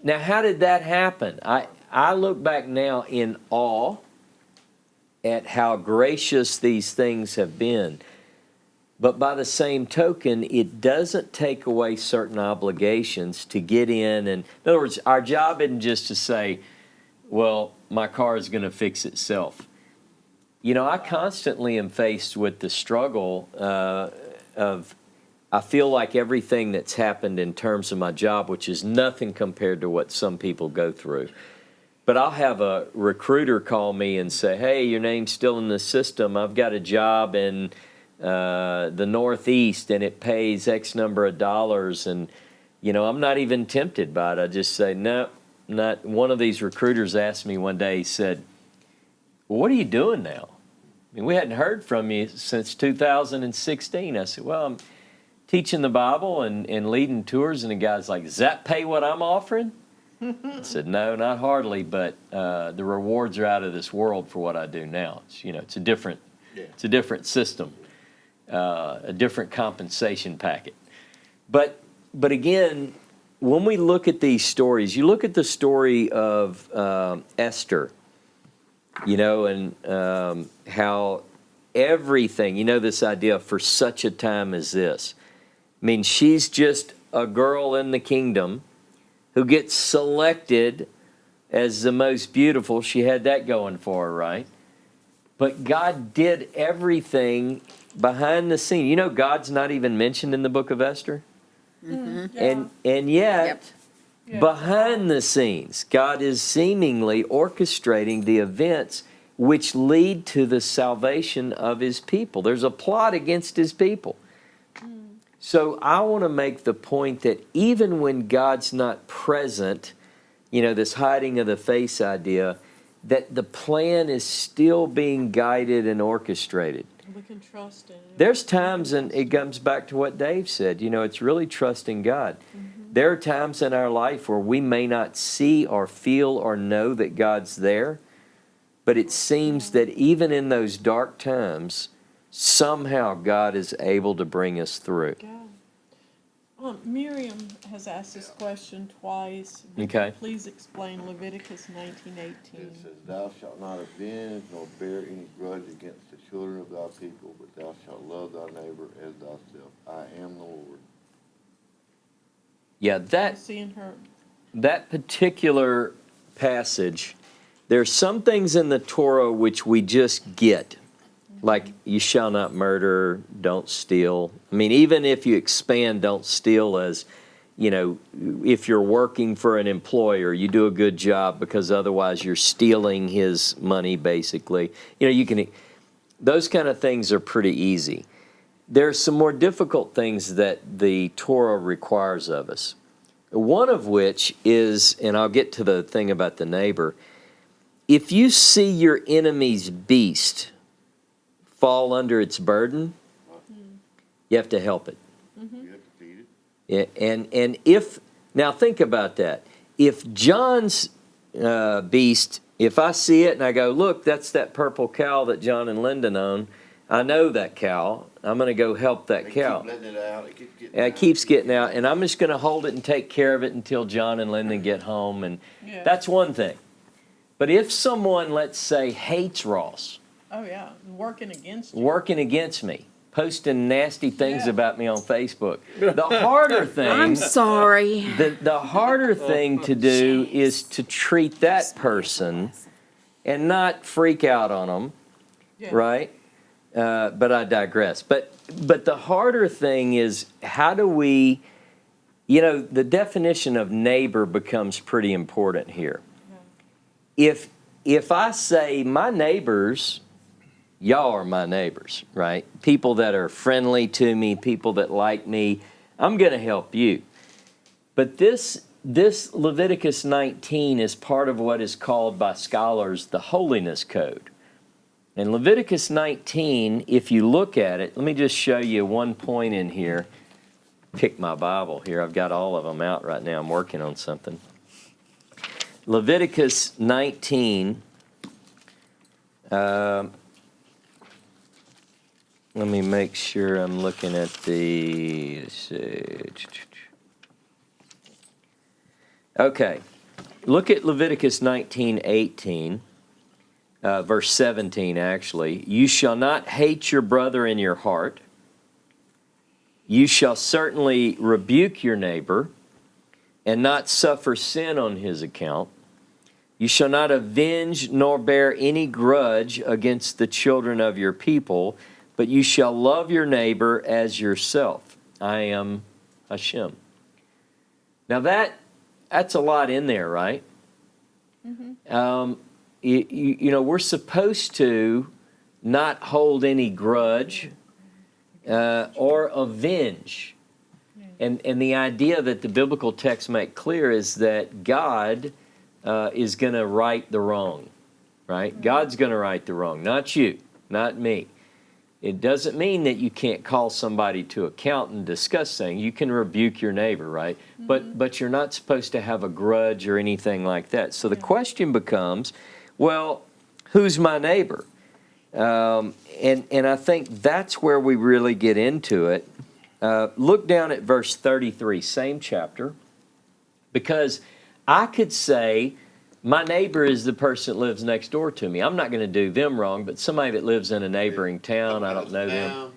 now how did that happen? I look back now in awe at how gracious these things have been. But by the same token, it doesn't take away certain obligations to get in other words, our job isn't just to say, well, my car is going to fix itself. You know, I constantly am faced with the struggle of, I feel like everything that's happened in terms of my job, which is nothing compared to what some people go through. But I'll have a recruiter call me and say, hey, your name's still in the system. I've got a job in the Northeast and it pays X number of dollars. And, you know, I'm not even tempted by it. I just say, no, not. One of these recruiters asked me one day, he said, well, what are you doing now? I mean, we hadn't heard from you since 2016. I said, well, I'm teaching the Bible and leading tours. And the guy's like, does that pay what I'm offering? I said, no, not hardly, but the rewards are out of this world for what I do now. It's, you know, it's a different system, a different compensation packet. But again, when we look at these stories, you look at the story of Esther, you know, and how everything, you know, this idea for such a time as this. I mean, she's just a girl in the kingdom who gets selected as the most beautiful. She had that going for her, right? But God did everything behind the scene. You know, God's not even mentioned in the book of Esther. Yeah. And yet, Yeah. behind the scenes, God is seemingly orchestrating the events which lead to the salvation of his people. There's a plot against his people. So I want to make the point that even when God's not present, you know, this hiding of the face idea, that the plan is still being guided and orchestrated. We can trust in it. There's times, and it comes back to what Dave said, you know, it's really trusting God. There are times in our life where we may not see or feel or know that God's there, but it seems that even in those dark times, somehow God is able to bring us through. God. Miriam has asked this question twice. Would Okay. you please explain Leviticus 19:18? It says, thou shalt not avenge nor bear any grudge against the children of thy people, but thou shalt love thy neighbor as thyself. I am the Lord. Yeah, Seeing her. that particular passage, there's some things in the Torah which we just get. Like, you shall not murder, don't steal. I mean, even if you expand don't steal as, you know, if you're working for an employer, you do a good job because otherwise you're stealing his money, basically. You know, you can, those kind of things are pretty easy. There's some more difficult things that the Torah requires of us. One of which is, and I'll get to the thing about the neighbor, if you see your enemy's beast fall under its burden, you have to help it. You have to feed it. Yeah, and if, now think about that. If John's beast, if I see it and I go, look, that's that purple cow that John and Lyndon own, I know that cow, I'm going to go help that They cow. keep letting it out. It keeps getting And out. it keeps getting out, and I'm just going to hold it and take care of it until John and Lyndon get home, and Yeah. that's one thing. But if someone, let's say, hates Ross, Oh, yeah. Working against you. working against me, posting nasty things Yeah. about me on Facebook, the harder thing, I'm sorry. the harder thing to do is to treat that person and not freak out on them, Yeah. right? But I digress. But the harder thing is, how do we, you know, the definition of neighbor becomes pretty important here. If I say my neighbors, y'all are my neighbors, right? People that are friendly to me, people that like me, I'm going to help you. But this Leviticus 19 is part of what is called by scholars the holiness code. And Leviticus 19, if you look at it, let me just show you one point in here. Pick my Bible here. I've got all of them out right now. I'm working on something. Leviticus 19. Let me make sure I'm looking at the. Let's see. Okay. Look at Leviticus 19:18. Verse 17, actually. You shall not hate your brother in your heart. You shall certainly rebuke your neighbor and not suffer sin on his account. You shall not avenge nor bear any grudge against the children of your people, but you shall love your neighbor as yourself. I am Hashem. Now that's a lot in there, right? We're supposed to not hold any grudge or avenge. And the idea that the biblical texts make clear is that God is going to right the wrong, right? God's going to right the wrong, not you, not me. It doesn't mean that you can't call somebody to account and discuss things. You can rebuke your neighbor, right? But you're not supposed to have a grudge or anything like that. So the question becomes, well, who's my neighbor? And I think that's where we really get into it. Look down at verse 33, same chapter, because I could say, my neighbor is the person that lives next door to me. I'm not going to do them wrong, but somebody that lives in a neighboring town, I don't know them.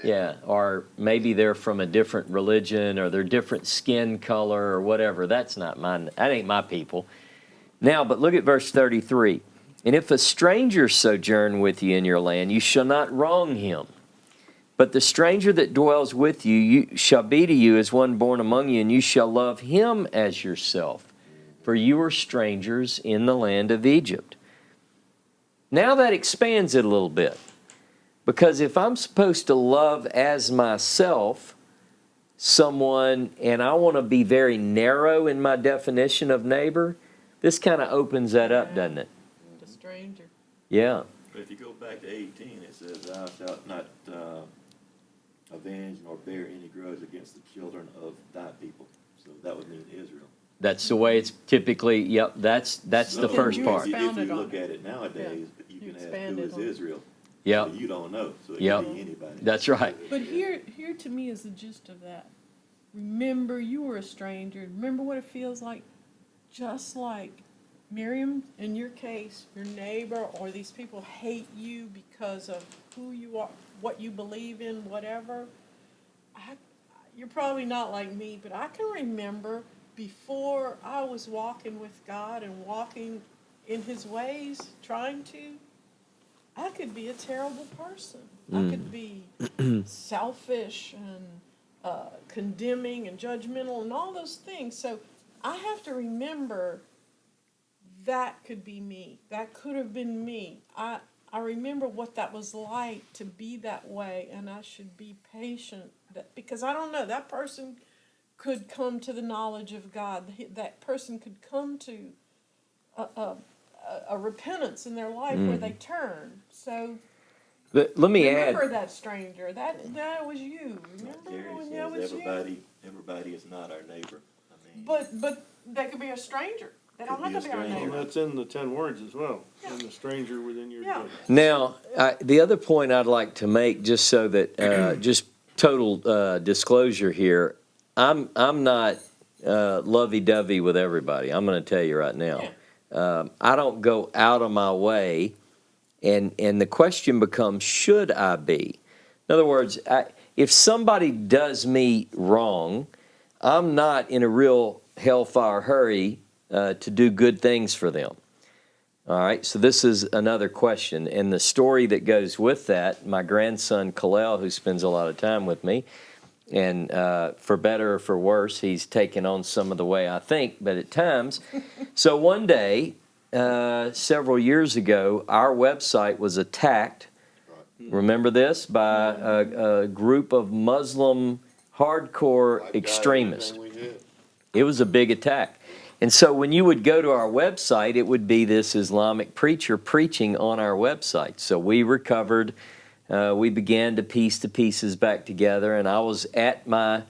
Yeah, or maybe they're from a different religion or they're different skin color or whatever. That ain't my people. Now, but look at verse 33. And if a stranger sojourn with you in your land, you shall not wrong him. But the stranger that dwells with you shall be to you as one born among you, and you shall love him as yourself. For you are strangers in the land of Egypt. Now that expands it a little bit. Because if I'm supposed to love as myself someone, and I want to be very narrow in my definition of neighbor, this kind of opens that up, doesn't it? The stranger. Yeah. But if you go back to 18, it says, thou shalt not avenge nor bear any grudge against the children of thy people. So that would mean Israel. That's the way it's typically, yep, that's the first you part. If expounded you on look it. at it nowadays, Yeah. you You can ask who expanded is on it. Israel. Yep, So you don't know, so it Yep. could be anybody. that's right. But here to me is the gist of that. Remember, you were a stranger. Remember what it feels like, just like Miriam, in your case, your neighbor or these people hate you because of who you are, what you believe in, whatever. You're probably not like me, but I can remember before I was walking with God and walking in His ways, trying to, I could be a terrible person. I could be selfish and condemning and judgmental and all those things. So I have to remember that could be me. That could have been me. I remember what that was like to be that way, and I should be patient. Because I don't know, that person could come to the knowledge of God. That person could come to a repentance in their life where they turn. So Let me add, remember that stranger. That was you. Remember Gary when that was says you? everybody is not our neighbor. I mean, But they could be a stranger. They don't Could have be to a be our stranger. And neighbor. that's in the 10 words as well, and the stranger within your Yeah. gates. now, the other point I'd like to make, just so that, just total disclosure here, I'm not lovey-dovey with everybody. I'm going to tell you right now. I don't go out of my way, and the question becomes, should I be? In other words, if somebody does me wrong, I'm not in a real hellfire hurry to do good things for them. All right, so this is another question. And the story that goes with that, my grandson Kalel, who spends a lot of time with me, and for better or for worse, he's taken on some of the way I think, but at times. So one day, several years ago, our website was attacked. Remember this? By a group of Muslim hardcore extremists. It was a big attack. And so when you would go to our website, it would be this Islamic preacher preaching on our website. So we recovered. We began to piece the pieces back together. And I was at my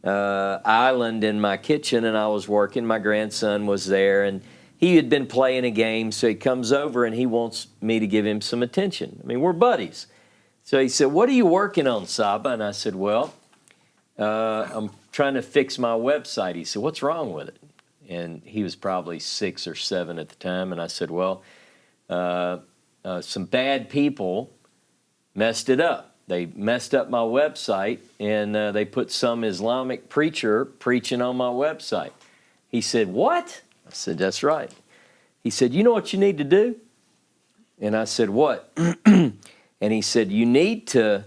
island in my kitchen, and I was working. My grandson was there, and he had been playing a game. So he comes over, and he wants me to give him some attention. I mean, we're buddies. So he said, "What are you working on, Saba?" And I said, "Well, I'm trying to fix my website." He said, "What's wrong with it?" And he was probably 6 or 7 at the time. And I said, "Well, some bad people messed it up." they messed up my website, and they put some Islamic preacher preaching on my website. He said, what? I said, that's right. He said, you know what you need to do? And I said, what? And he said, you need to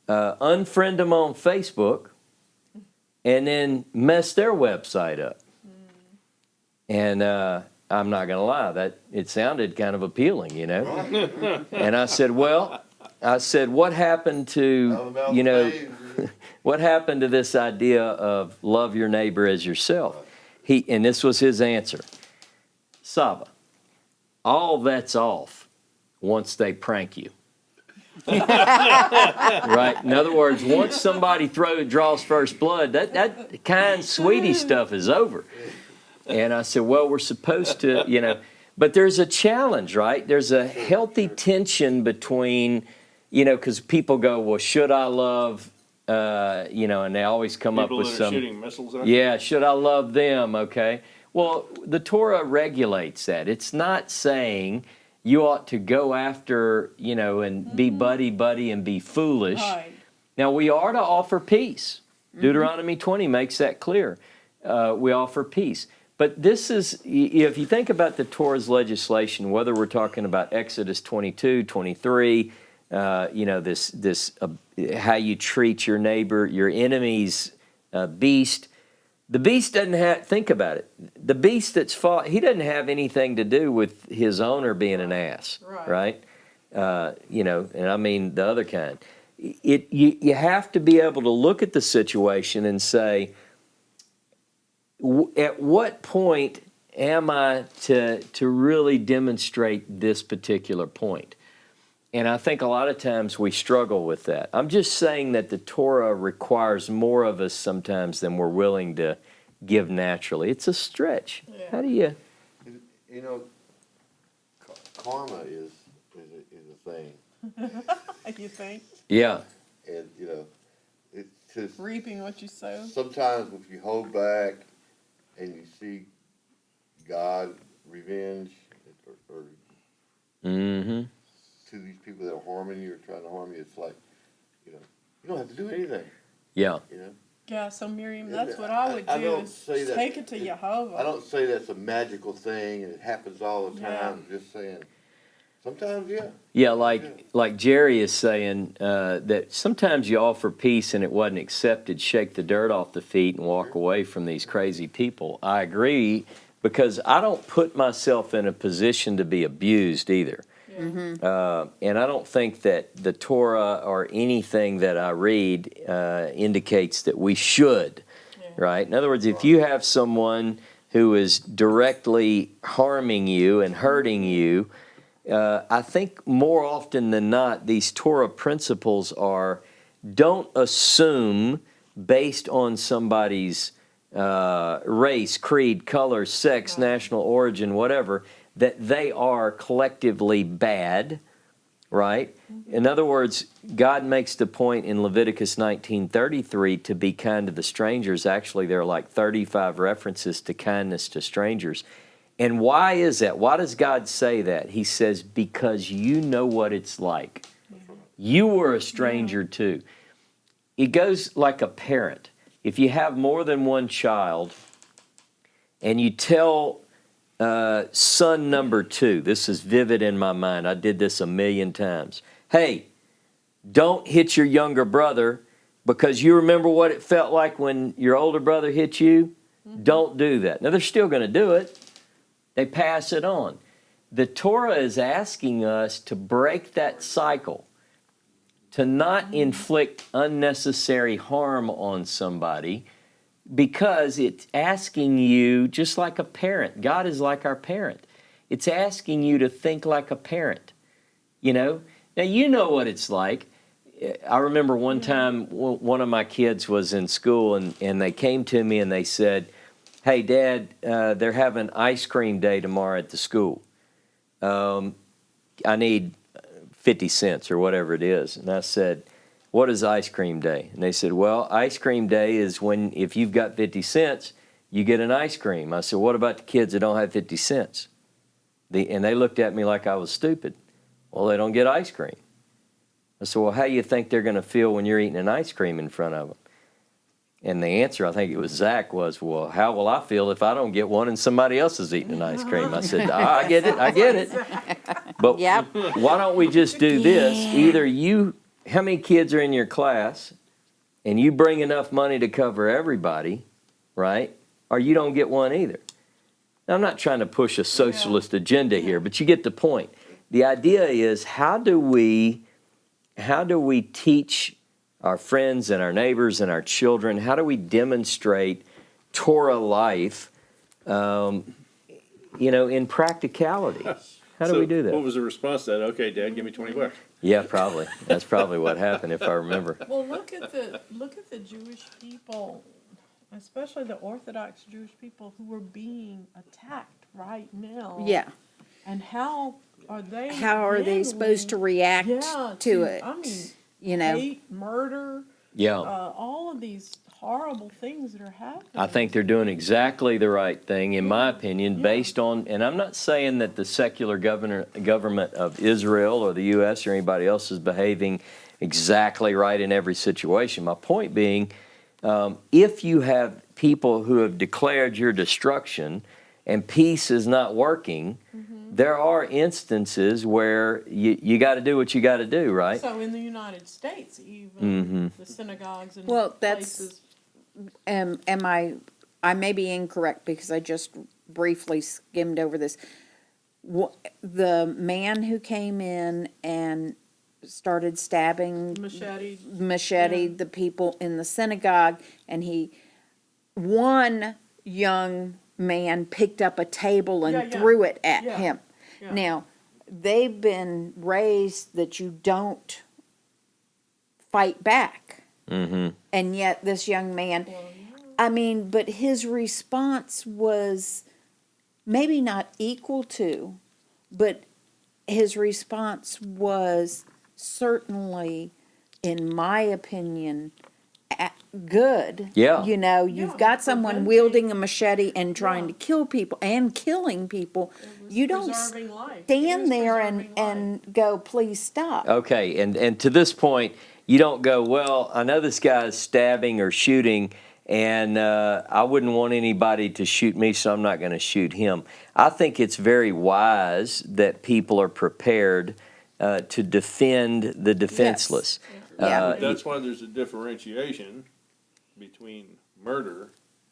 unfriend them on Facebook and then mess their website up. And I'm not going to lie, that it sounded kind of appealing, you know. And I said, well, what happened to, you know, what happened to this idea of love your neighbor as yourself? And this was his answer. Saba, all that's off once they prank you. Right? In other words, once somebody draws first blood, that kind, sweetie stuff is over. And I said, well, we're supposed to, you know, but there's a challenge, right? There's a healthy tension between, you know, because people go, well, should I love, you know, and they always come People up with that are some. shooting missiles at Yeah, should I love them? Okay. Well, the Torah regulates that. It's not saying you ought to go after, you know, and be buddy and be foolish. Right. Now, we are to offer peace. Deuteronomy 20 makes that clear. We offer peace. But this is, if you think about the Torah's legislation, whether we're talking about Exodus 22, 23, you know, this how you treat your neighbor, your enemy's beast. The beast doesn't have, think about it, the beast that's fought, he doesn't have anything to do with his owner being an ass, right? You know, and I mean the other kind. You have to be able to look at the situation and say, at what point am I to really demonstrate this particular point? And I think a lot of times we struggle with that. I'm just saying that the Torah requires more of us sometimes than we're willing to give naturally. It's a stretch. Yeah. How do you? You know, karma is a thing, You think? Yeah. and you know, it's just Reaping what you sow? sometimes if you hold back and you see God revenge or Mm-hmm. to these people that are harming you or trying to harm you, it's like, you know, you don't have to do anything, Yeah. you know. Yeah, so Miriam, Yeah, that's what I would I do don't is say that- take it to Jehovah. I don't say that's a magical thing and it happens all the Yeah. time. I'm just saying, sometimes, yeah. Yeah, like Jerry is saying that sometimes you offer peace and it wasn't accepted, shake the dirt off the feet and walk away from these crazy people. I agree, because I don't put myself in a position to be abused either. And I don't think that the Torah or anything that I read indicates that we should, right? In other words, if you have someone who is directly harming you and hurting you, I think more often than not, these Torah principles are, don't assume based on somebody's race, creed, color, sex, national origin, whatever, that they are collectively bad, right? In other words, God makes the point in Leviticus 19:33 to be kind to the strangers. Actually, there are like 35 references to kindness to strangers. And why is that? Why does God say that? He says, because you know what it's like. You were a stranger too. It goes like a parent. If you have more than one child and you tell son number 2, this is vivid in my mind, I did this 1,000,000 times. Hey, don't hit your younger brother because you remember what it felt like when your older brother hit you? Don't do that. Now, they're still going to do it. They pass it on. The Torah is asking us to break that cycle, to not inflict unnecessary harm on somebody, because it's asking you, just like a parent, God is like our parent. It's asking you to think like a parent, you know? Now, you know what it's like. I remember one time one of my kids was in school and they came to me and they said, hey, Dad, they're having ice cream day tomorrow at the school. I need 50 cents or whatever it is. And I said, what is ice cream day? And they said, well, ice cream day is when, if you've got 50 cents, you get an ice cream. I said, what about the kids that don't have 50 cents? And they looked at me like I was stupid. Well, they don't get ice cream. I said, well, how do you think they're going to feel when you're eating an ice cream in front of them? And the answer, I think it was Zach, was, well, how will I feel if I don't get one and somebody else is eating an ice cream? I said, I get it. But Yep. why don't we just do this? Either you, how many kids are in your class, and you bring enough money to cover everybody, right? Or you don't get one either. Now, I'm not trying to push a socialist agenda here, but you get the point. The idea is, how do we teach our friends and our neighbors and our children, how do we demonstrate Torah life, in practicality? How do we do What that? was the response to that? Okay, Dad, give me $20. Yeah, probably. That's probably what happened, if I remember. Well, look at the Jewish people, especially the Orthodox Jewish people who are being attacked right now. Yeah. And how are they supposed to react to it? I mean, You know, hate, murder, Yeah. all of these horrible things that are happening. I think they're doing exactly the right thing, in my opinion, Yeah. based on, and I'm not saying that the secular government of Israel or the U.S. or anybody else is behaving exactly right in every situation. My point being, if you have people who have declared your destruction and peace is not working, there are instances where you got to do what you got to do, right? So in the United States, even the synagogues and places. I may be incorrect because I just briefly skimmed over this. The man who came in and started stabbing Machete. the people in the synagogue, and one young man picked up a table and threw it at him. Yeah. Now, they've been raised that you don't fight back. Mm-hmm. And yet this young man, but his response was maybe not equal to, but his response was certainly, in my opinion, good. Yeah. You've got someone wielding a machete and trying to kill people and killing people. You don't Preserving life. It stand was there preserving and go, please stop. Okay, and to this point, you don't go, well, I know this guy's stabbing or shooting, and I wouldn't want anybody to shoot me, so I'm not going to shoot him. I think it's very wise that people are prepared to defend the defenseless. Yeah. That's why there's a differentiation between murder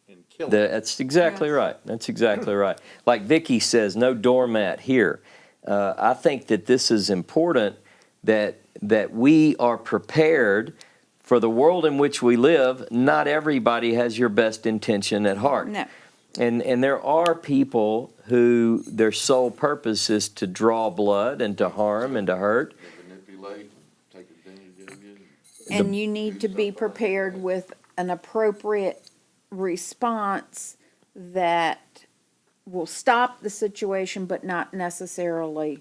and killing. That's exactly right. That's exactly right. Like Vicky says, no doormat here. I think that this is important, that we are prepared for the world in which we live. Not everybody has your best intention at heart. No. And there are people who their sole purpose is to draw blood and to harm and to hurt. Manipulate, take advantage of you. And you need to be prepared with an appropriate response that will stop the situation, but not necessarily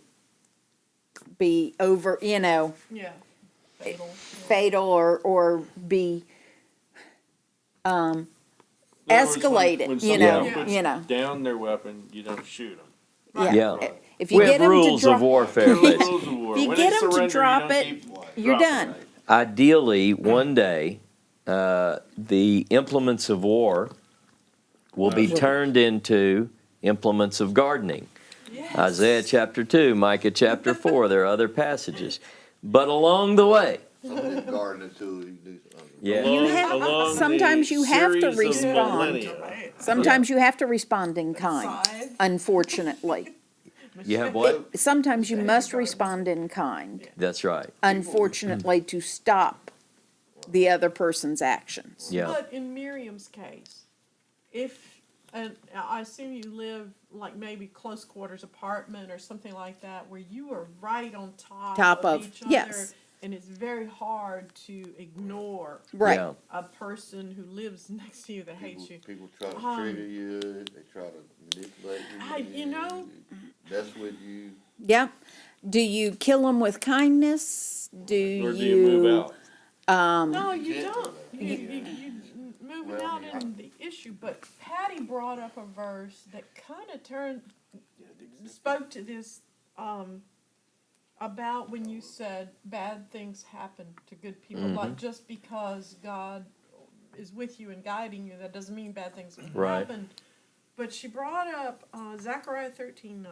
be over, Yeah. fatal or be In other words, escalated, when you someone know, puts you know. down their weapon, you don't shoot them. Yeah. Yeah. If you We get have them to rules of drop, warfare, basically. Rules of war. If you When get they 'em to surrender, you drop don't it, keep you're dropping done. it. Ideally, one day, the implements of war will be turned into implements of gardening. Isaiah chapter 2, Micah chapter 4, there are other passages. But along the way, Some of this gardening too, you do something. yeah, You have- Along sometimes the you have to series of respond. millennia. Sometimes you have to respond in kind, Side. unfortunately. you have what? Sometimes you must respond in kind, That's right. unfortunately, to stop the other person's actions. Yeah. But in Miriam's case, and I assume you live like maybe close quarters apartment or something like that, where you are right on top of each yes. other, and it's very hard to ignore Right. Yeah. a person who lives next to you that hates you. People try to trigger you, they try to manipulate you. you know- Mess with you. Yeah. Do you kill them with kindness? Or do you move out? No, you can't don't. do that. You moving Well, out I mean, isn't the issue, but Patty brought up a verse that kind of spoke to this about when you said bad things happen to good people. Like just because God is with you and guiding you, that doesn't mean bad things will Right. happen. But she brought up Zechariah 13:9.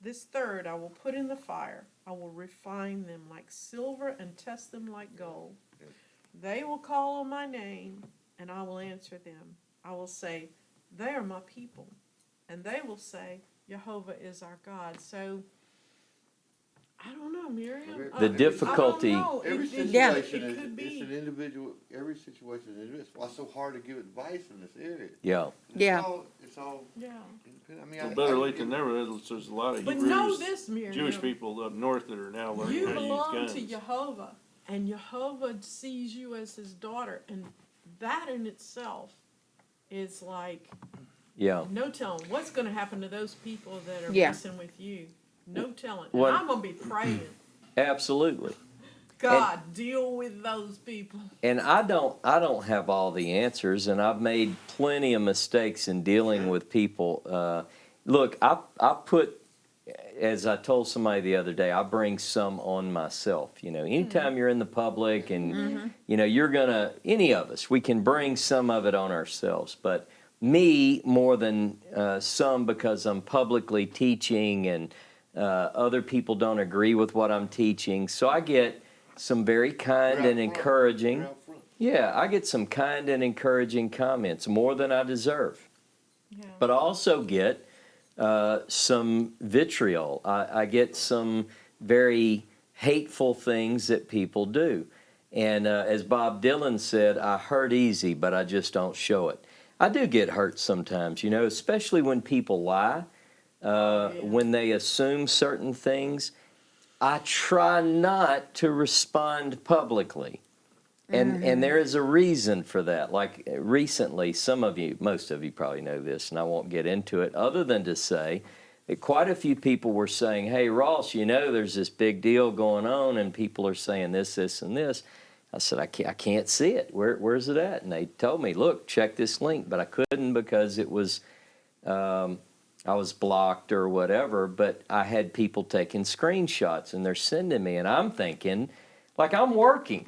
This third I will put in the fire. I will refine them like silver and test them like gold. They will call on my name, and I will answer them. I will say, they are my people. And they will say, Jehovah is our God. So, I don't know, Miriam. The difficulty- I don't know. Every It Yeah. situation it is, could it's be. an individual, every situation is, that's why it's so hard to give advice in this area. Yeah. Yeah. It's all, Yeah. I mean, Well, better late than never. There's a lot of But know Hebrews, this, Miriam. Jewish people up north that are now learning You how to belong use to guns. Jehovah, and Jehovah sees you as his daughter, and that in itself is like Yeah. no telling what's going to happen to those people that are Yeah. messing with you. No telling. What- And I'm going to be praying, Absolutely. God, deal with those people. And I don't have all the answers, and I've made plenty of mistakes in dealing with people. Look, I put, as I told somebody the other day, I bring some on myself. You know, anytime you're in the public, and you know, you're gonna, any of us, we can bring some of it on ourselves. But me more than some, because I'm publicly teaching, and other people don't agree with what I'm teaching. So I get some very kind and encouraging. Yeah, I get some kind and encouraging comments, more than I deserve. Yeah. But I also get some vitriol. I get some very hateful things that people do. And as Bob Dylan said, I hurt easy, but I just don't show it. I do get hurt sometimes, you know, especially when people lie, when they assume certain things. I try not to respond publicly. And there is a reason for that. Like recently, some of you, most of you probably know this, and I won't get into it, other than to say that quite a few people were saying, hey, Ross, you know, there's this big deal going on, and people are saying this, this, and this. I said, I can't see it. Where's it at? And they told me, look, check this link. But I couldn't because it was, I was blocked or whatever. But I had people taking screenshots, and they're sending me. And I'm thinking, like, I'm working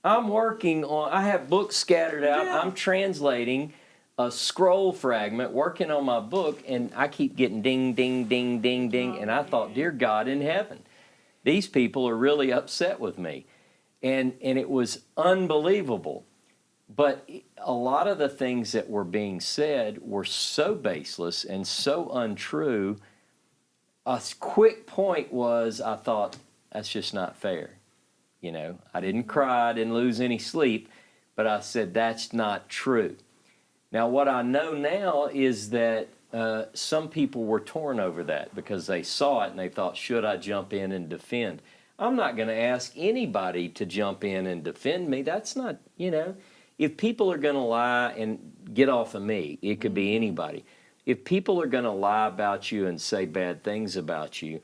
on, I have books scattered out. Yeah. I'm translating a scroll fragment, working on my book, and I keep getting ding, ding, ding, ding, ding. And I thought, dear God in heaven, these people are really upset with me. And it was unbelievable. But a lot of the things that were being said were so baseless and so untrue. A quick point was, I thought, that's just not fair. You know, I didn't cry, I didn't lose any sleep, but I said, that's not true. Now, what I know now is that some people were torn over that because they saw it and they thought, should I jump in and defend? I'm not going to ask anybody to jump in and defend me. That's not, you know, if people are going to lie, and get off of me, it could be anybody. If people are going to lie about you and say bad things about you,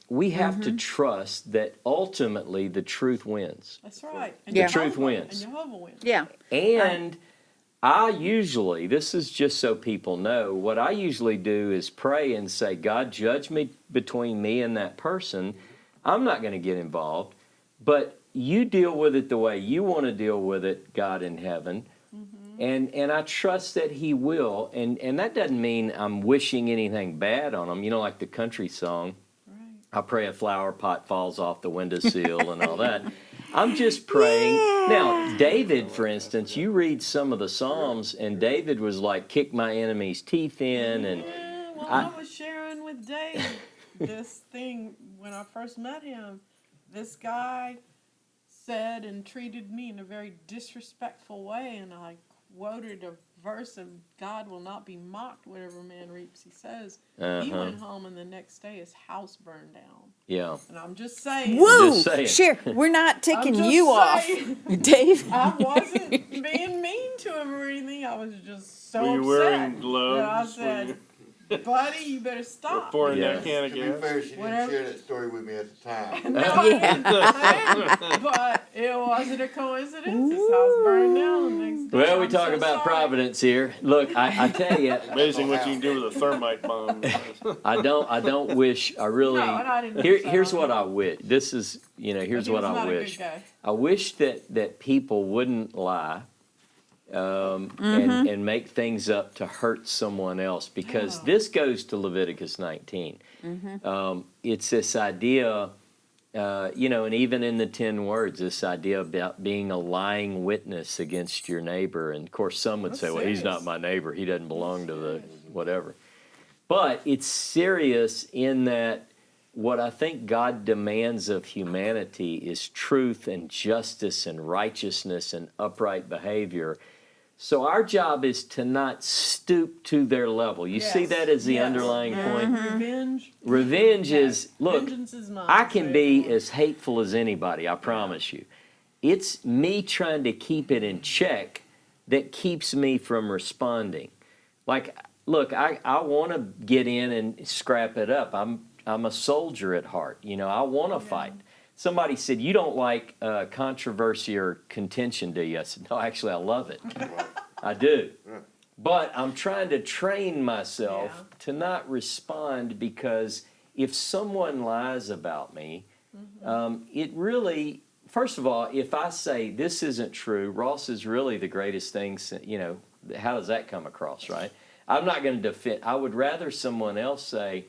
we have to trust that ultimately the truth wins. That's right. And The truth Jehovah- wins. And Jehovah wins. Yeah. And I usually, this is just so people know, what I usually do is pray and say, God, judge me between me and that person. I'm not going to get involved, but you deal with it the way you want to deal with it, God in heaven. And I trust that he will. And that doesn't mean I'm wishing anything bad on them. You know, like the country song, Right. I pray a flower pot falls off the windowsill and all that. I'm just praying. Now, David, for instance, you read some of the Psalms, and David was like, kick my enemy's teeth in. And Yeah, well, I- I was sharing with Dave this thing when I first met him. This guy said and treated me in a very disrespectful way, and I quoted a verse of God will not be mocked, whatever man reaps, he says. He Uh-huh. went home, and the next day his house burned down. yeah. And I'm just saying. Woo! Just saying. Sure, we're not I'm ticking just you saying. off, Dave. I wasn't being mean to him or anything. I was just so Were you upset wearing that I gloves? said, buddy, you better stop. Pouring Yeah. that can To of be gas. fair, she didn't Whatever. share that story with me at the time. No, I didn't. But it wasn't a coincidence. His house burned down the next day. Well, we I'm talk so about sorry. Providence here. Look, I tell you, Amazing what you can do with a thermite bomb. I don't wish, I really, No, and I didn't here, wish that here's on what him. I wish. This is, here's He what was I not a good wish. guy. I wish that people wouldn't lie, and make things up to hurt someone else, because Oh. this goes to Leviticus 19. It's this idea, and even in the 10 words, this idea about being a lying witness against your neighbor. And of course, some would That's say, well, he's not serious. my neighbor. He doesn't belong to the whatever. But it's serious in that what I think God demands of humanity is truth and justice and righteousness and upright behavior. So our job is to not stoop to their level. You see Yes. that as the Yes. underlying point? Revenge. Revenge is, look, Vengeance is mine. I can saith be the Lord. as hateful as anybody, I promise you. It's me trying to keep it in check that keeps me from responding. Like, look, I want to get in and scrap it up. I'm a soldier at heart. I want to fight. Somebody said, you don't like controversy or contention, do you? I said, no, actually, I love it. I do. Right. But I'm trying to train myself Yeah. to not respond, because if someone lies about me, it really, first of all, if I say this isn't true, Ross is really the greatest thing, how does that come across, right? I'm not going to defend. I would rather someone else say,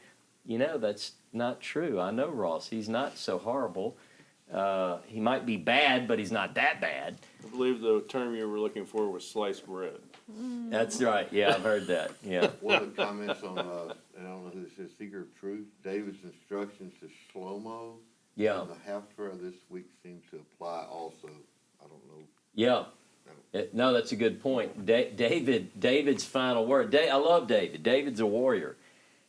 that's not true. I know Ross. He's not so horrible. He might be bad, but he's not that bad. I believe the term you were looking for was sliced bread. That's right. Yeah, I've heard that. Yeah. One of the comments on, and I don't know who this is, Seeker of Truth, David's instructions to Shlomo. Yeah. And the Haftarah this week seems to apply also. I don't know. Yeah. No, that's a good point. David's final word. I love David. David's a warrior.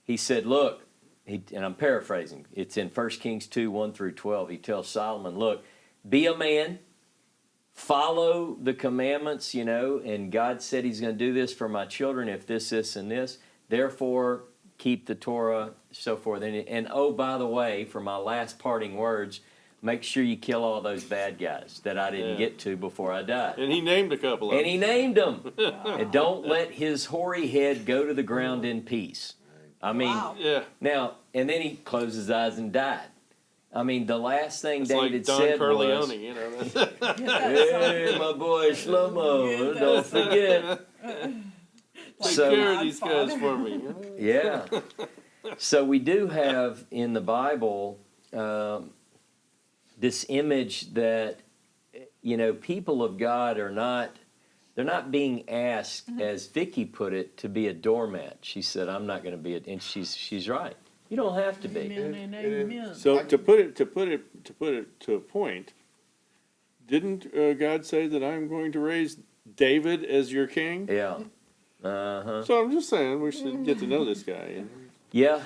He said, look, and I'm paraphrasing. It's in 1 Kings 2, 1 through 12. He tells Solomon, look, be a man, follow the commandments, and God said he's going to do this for my children if this, and this. Therefore, keep the Torah, so forth. And oh, by the way, for my last parting words, make sure you kill all those bad guys that I didn't get to before I died. And he named a couple of And them. he named them. And don't let his hoary head go to the ground in peace. I mean, Wow. Yeah, now, and then he closed his eyes and died. I mean, the last thing it's David like Don said Corleone, was, that's- hey, my boy Shlomo, don't forget. Take So- care of these guys for me. Yeah. So we do have in the Bible this image that, people of God are not, they're not being asked, as Vicky put it, to be a doormat. She said, I'm not going to be and she's right. You don't have to be. Amen and amen. So to put it to a point, didn't God say that I'm going to raise David as your king? Yeah. Uh-huh. So I'm just saying we should get to know this guy. Yeah.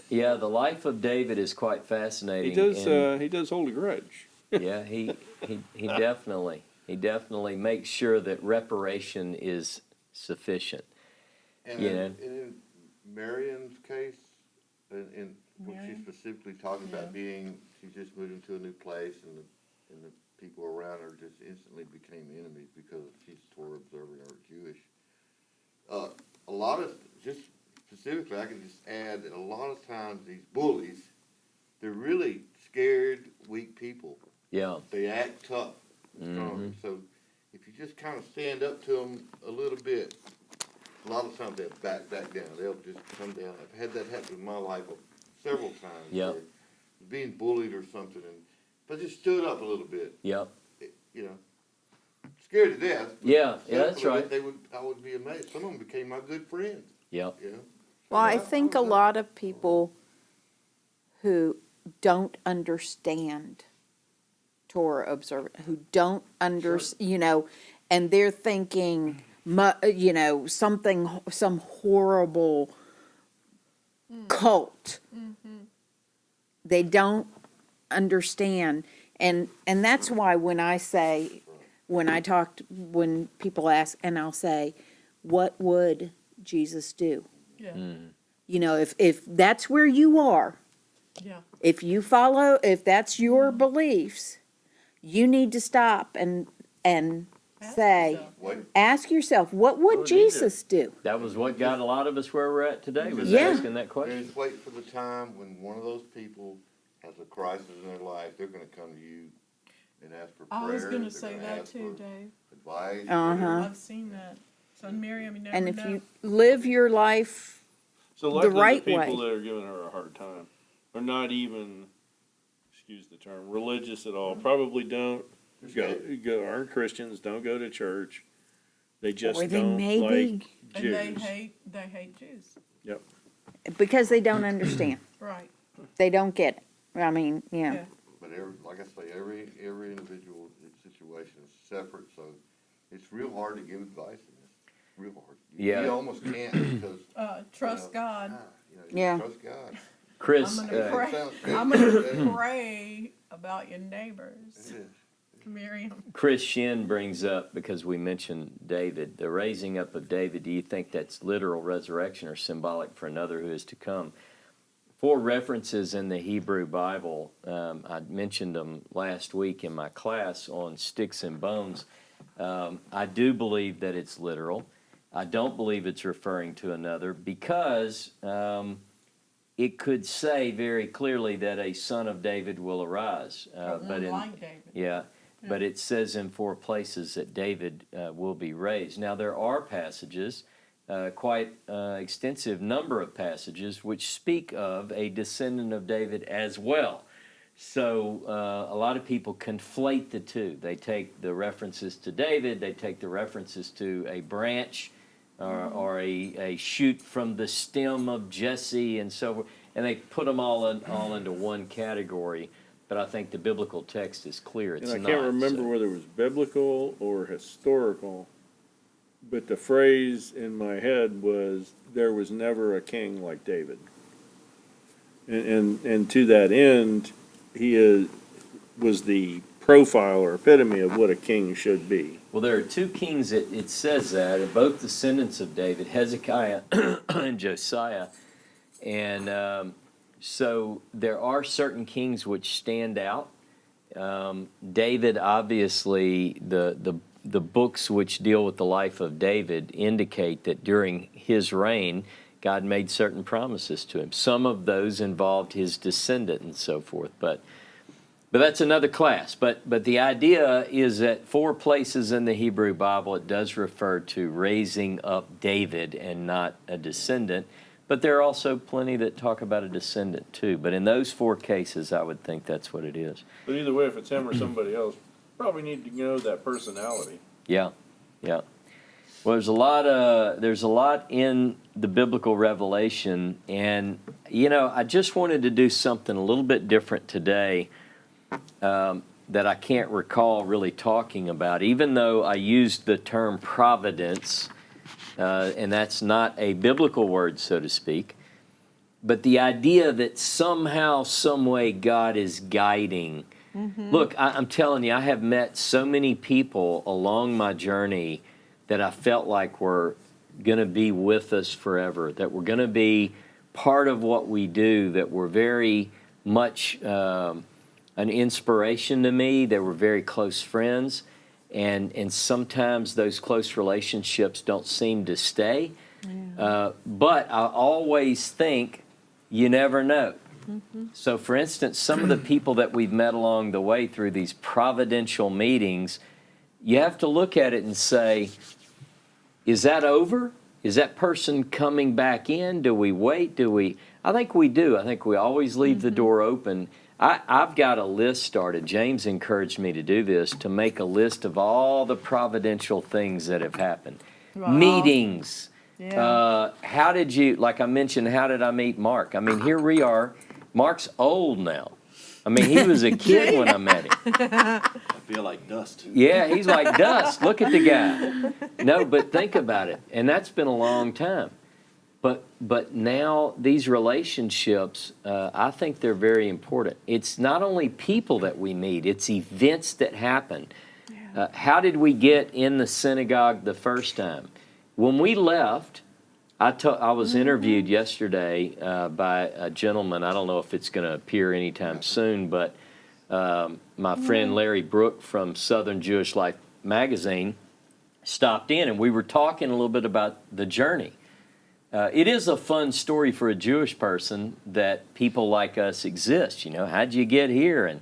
Yeah, the life of David is quite fascinating. He does hold a grudge. Yeah, he definitely makes sure that reparation is sufficient. And Yeah. in Marion's case, when she Marion? specifically talked about she just moved into a new place, and the people around her just instantly became enemies because she's Torah observant or Jewish. A lot of, just specifically, I can just add that a lot of times these bullies, they're really scared, weak people. Yeah. They act tough and strong. So if you just kind of stand up to them a little bit, a lot of times they'll back down. They'll just come down. I've had that happen in my life several times. Yep. where being bullied or something, but just stood up a little bit. Yep. Scared to death. but Yeah, stood up that's a little right. bit, I would be amazed. Some of them became my good friends. Yep. Well, I Yeah, think a was lot of people who don't understand Torah observant, who don't and they're thinking, some horrible cult. They don't understand, and that's why when people ask, and I'll say, what would Jesus do? Yeah. You know, if that's where you are, Yeah. if you follow, if that's your beliefs, you need to stop and say, yourself. Wait, ask yourself, what would Jesus do? That was what got a lot of us where we're at today, was Yeah. asking that question. just wait for the time when one of those people has a crisis in their life, they're gonna come to you and ask for prayer. I was gonna they're say gonna that ask too, for Dave. Advice. Uh-huh. I've seen that. So Miriam, you never And if know. you live your life, So The likely right the people way. that are giving her a hard time are not even, excuse the term, religious at all. Probably don't aren't Christians, don't go to church. They just or they don't may like be, And Jews. they hate Jews. Yep. because they don't understand. Right. They don't get it. I mean, yeah. Yeah. But like I say, every individual situation is separate, so it's real hard to give advice in this. Real hard. Yeah. You almost can't because. Trust God. You Yeah. Trust God. Chris, I'm gonna pray. Sounds I'm good. gonna pray about your neighbors. It is. Miriam. Chris Shin brings up, because we mentioned David, the raising up of David. Do you think that's literal resurrection or symbolic for another who is to come? 4 references in the Hebrew Bible. I mentioned them last week in my class on sticks and bones. I do believe that it's literal. I don't believe it's referring to another, because it could say very clearly that a son of David will arise. But like David. Yeah, but it says in 4 places that David will be raised. Now, there are passages, quite extensive number of passages, which speak of a descendant of David as well. So a lot of people conflate the two. They take the references to David, they take the references to a branch or a shoot from the stem of Jesse and so forth, and they put them all into one category. But I think the biblical text is clear. It's And I not. can't remember so. whether it was biblical or historical, but the phrase in my head was, there was never a king like David. And to that end, was the profile or epitome of what a king should be. Well, there are 2 kings that it says that are both descendants of David, Hezekiah and Josiah. And so there are certain kings which stand out. David, obviously, the books which deal with the life of David indicate that during his reign, God made certain promises to him. Some of those involved his descendant and so forth, but that's another class. But the idea is that 4 places in the Hebrew Bible it does refer to raising up David and not a descendant. But there are also plenty that talk about a descendant too. But in those 4 cases, I would think that's what it is. But either way, if it's him or somebody else, probably need to know that personality. Yeah, yeah. Well, there's a lot in the biblical revelation, and I just wanted to do something a little bit different today that I can't recall really talking about, even though I used the term providence. And that's not a biblical word, so to speak. But the idea that somehow, some way, God is guiding. Look, I'm telling you, I have met so many people along my journey that I felt like were going to be with us forever, that were going to be part of what we do, that were very much an inspiration to me. They were very close friends. And sometimes those close relationships don't seem to stay. But I always think you never know. So, for instance, some of the people that we've met along the way through these providential meetings, you have to look at it and say, is that over? Is that person coming back in? Do we wait? I think we do. I think we always leave the door open. I've got a list started. James encouraged me to do this, to make a list of all the providential things that have happened. Wow. Meetings. Yeah. How did you, like I mentioned, how did I meet Mark? I mean, here we are. Mark's old now. I mean, he was a kid when I met him. I feel like dust. Yeah, he's like dust. Look at the guy. No, but think about it. And that's been a long time. But now these relationships, I think they're very important. It's not only people that we meet, it's events that happen. How did we get in the synagogue the first time? When we left, I was interviewed yesterday by a gentleman. I don't know if it's going to appear anytime soon, but my friend Larry Brook from Southern Jewish Life magazine stopped in, and we were talking a little bit about the journey. It is a fun story for a Jewish person that people like us exist. You know, how'd you get here?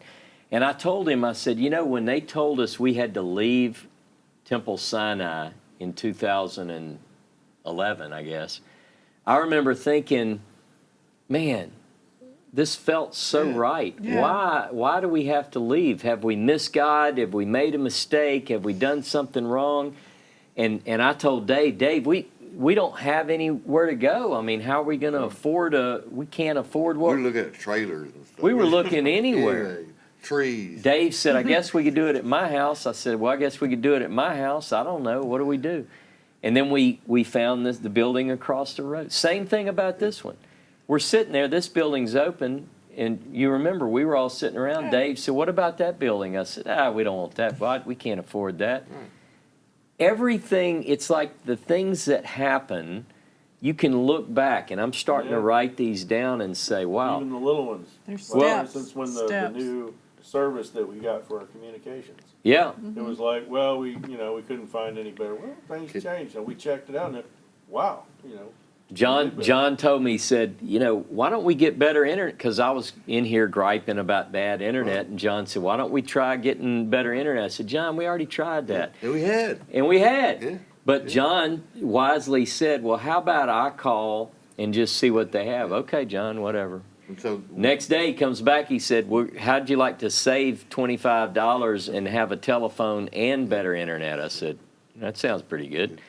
And I told him, I said, you know, when they told us we had to leave Temple Sinai in 2011, I guess, I remember thinking, man, this felt so right. Yeah. Why do we have to leave? Have we missed God? Have we made a mistake? Have we done something wrong? And I told Dave, we don't have anywhere to go. I mean, how are we going to afford we can't afford what? We were looking at trailers and stuff. We were looking anywhere. Yeah, trees. Dave said, I guess we could do it at my house. I said, well, I guess we could do it at my house. I don't know. What do we do? And then we found the building across the road. Same thing about this one. We're sitting there, this building's open, and you remember we were all sitting around. Dave said, what about that building? I said, we don't want that. We can't afford that. Everything, it's like the things that happen, you can look back, and I'm starting to write these down and say, wow. Even the little ones. There's Like, steps, for instance, when the steps. new service that we got for our communications. Yeah. It was like, well, we couldn't find any better. Well, things changed, and we checked it out, and wow, John told me, he said, you know, why don't we get better internet? Because I was in here griping about bad internet, and John said, why don't we try getting better internet? I said, John, we already tried that. And we had. And we had. Yeah. But John wisely said, well, how about I call and just see what they have? Okay, John, whatever. And so Next day he comes back, he said, well, how'd you like to save $25 and have a telephone and better internet? I said, that sounds pretty good.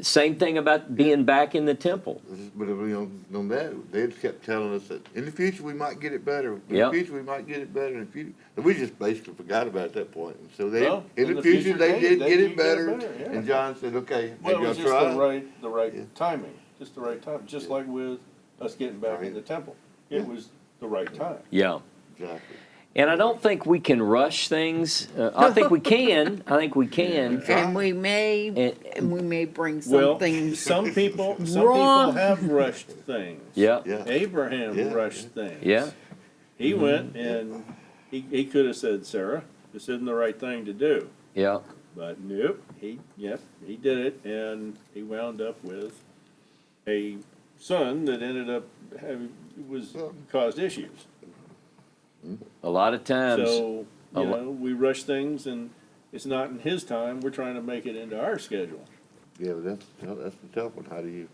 Same thing about being back in the temple. But on that, they just kept telling us that in the future we might get it better. In Yep. the future we might get it better. In the future, and we just basically forgot about it at that point. And so Well, in the future they did get it better. yeah. And John said, "Okay, Well, it maybe I'll was just try." the right timing, just the right time, just like with us getting back in the temple. It was the right time. Yeah. Exactly. And I don't think we can rush things. I think we can. And we may, And- we may bring Well, something some people wrong. have rushed things. Yeah. Yeah. Abraham Yeah. rushed things. Yeah. He went and he could have said, Sarah, this isn't the right thing to do. Yeah. But nope, he did it, and he wound up with a son that ended up caused issues. A lot of times. So, a lo- we rush things, and it's not in his time. We're trying to make it into our schedule. Yeah, but that's the tough one. How do you?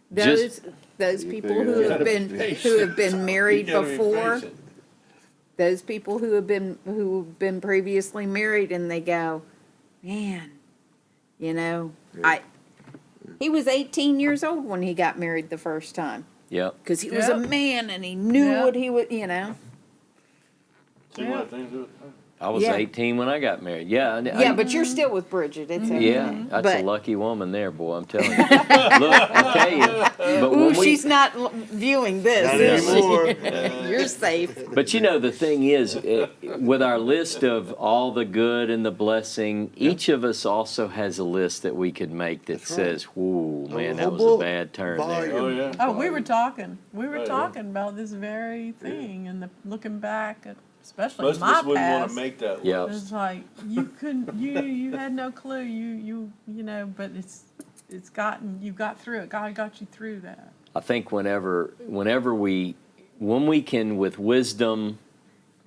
those You people figure who it have out. been married You gotta be before, patient. those people who've been previously married, and they go, man, he was 18 years old when he got married the first time, Yeah. because he was a Yep. man and he knew Yep. what he would, See what things do. I was Yeah. 18 when I got married. Yeah. Yeah, but you're still with Bridget. It's Yeah, okay. that's But- a lucky woman there, boy. I'm telling you. Look, I tell you. But Ooh, when she's not viewing this. Not is she? anymore. You're safe. But the thing is, with our list of all the good and the blessing, each of us also has a list that we could make that That's right. says, "Whoa, man, that whole was a book. bad turn there." Volume. Oh, yeah. Oh, we were talking yeah. about this very thing, and looking back at, especially Most of my us wouldn't want past. to make that Yeah. list. It's like you couldn't, you had no clue. But you got through it. God got you through that. I think when we can with wisdom,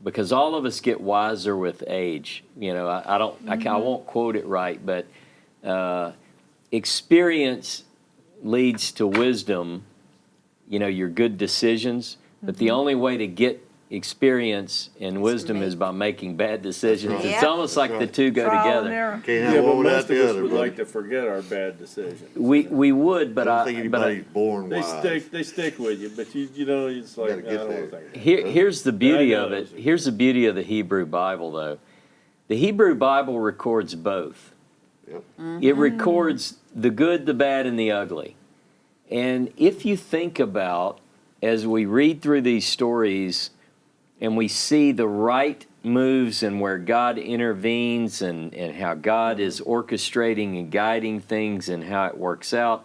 because all of us get wiser with age. I won't quote it right, but experience leads to wisdom. Your good decisions, but the only way to get experience and wisdom is by making bad decisions. That's It's right. almost like the two go Trial and together. error. Can't Yeah, have but one without most of the us other. would brother. like to forget our bad decisions. We would, but I I don't think anybody's born They wise. stick with you, but it's like, gotta I get don't there. want to think. Here's the beauty know of it. those. Here's the beauty of the Hebrew Bible, though. The Hebrew Bible records both. Yep. It records the good, the bad, and the ugly. And if you think about, as we read through these stories and we see the right moves and where God intervenes and how God is orchestrating and guiding things and how it works out,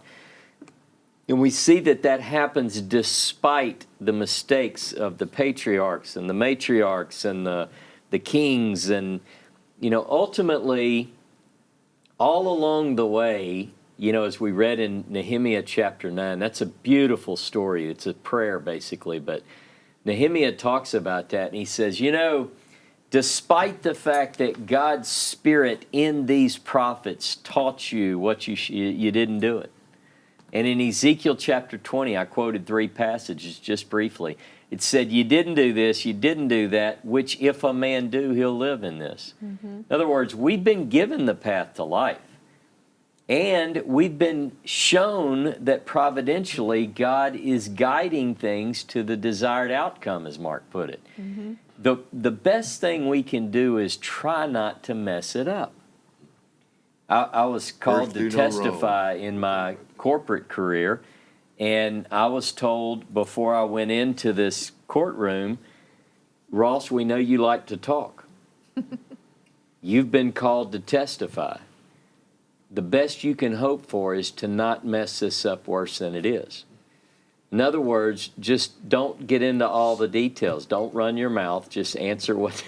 And we see that that happens despite the mistakes of the patriarchs and the matriarchs and the kings. And, ultimately, all along the way, as we read in Nehemiah chapter 9, that's a beautiful story. It's a prayer, basically. But Nehemiah talks about that, and he says, despite the fact that God's Spirit in these prophets taught you what you didn't do it. And in Ezekiel chapter 20, I quoted 3 passages just briefly. It said, you didn't do this, you didn't do that, which if a man do, he'll live in this. In other words, we've been given the path to life. And we've been shown that providentially God is guiding things to the desired outcome, as Mark put it. The best thing we can do is try not to mess it up. I was called First, do to no testify in my corporate career, and I was told before I went into this courtroom, Ross, we know you like to talk. You've been called to testify. The best you can hope for is to not mess this up worse than it is. In other words, just don't get into all the details. Don't run your mouth. Just answer what.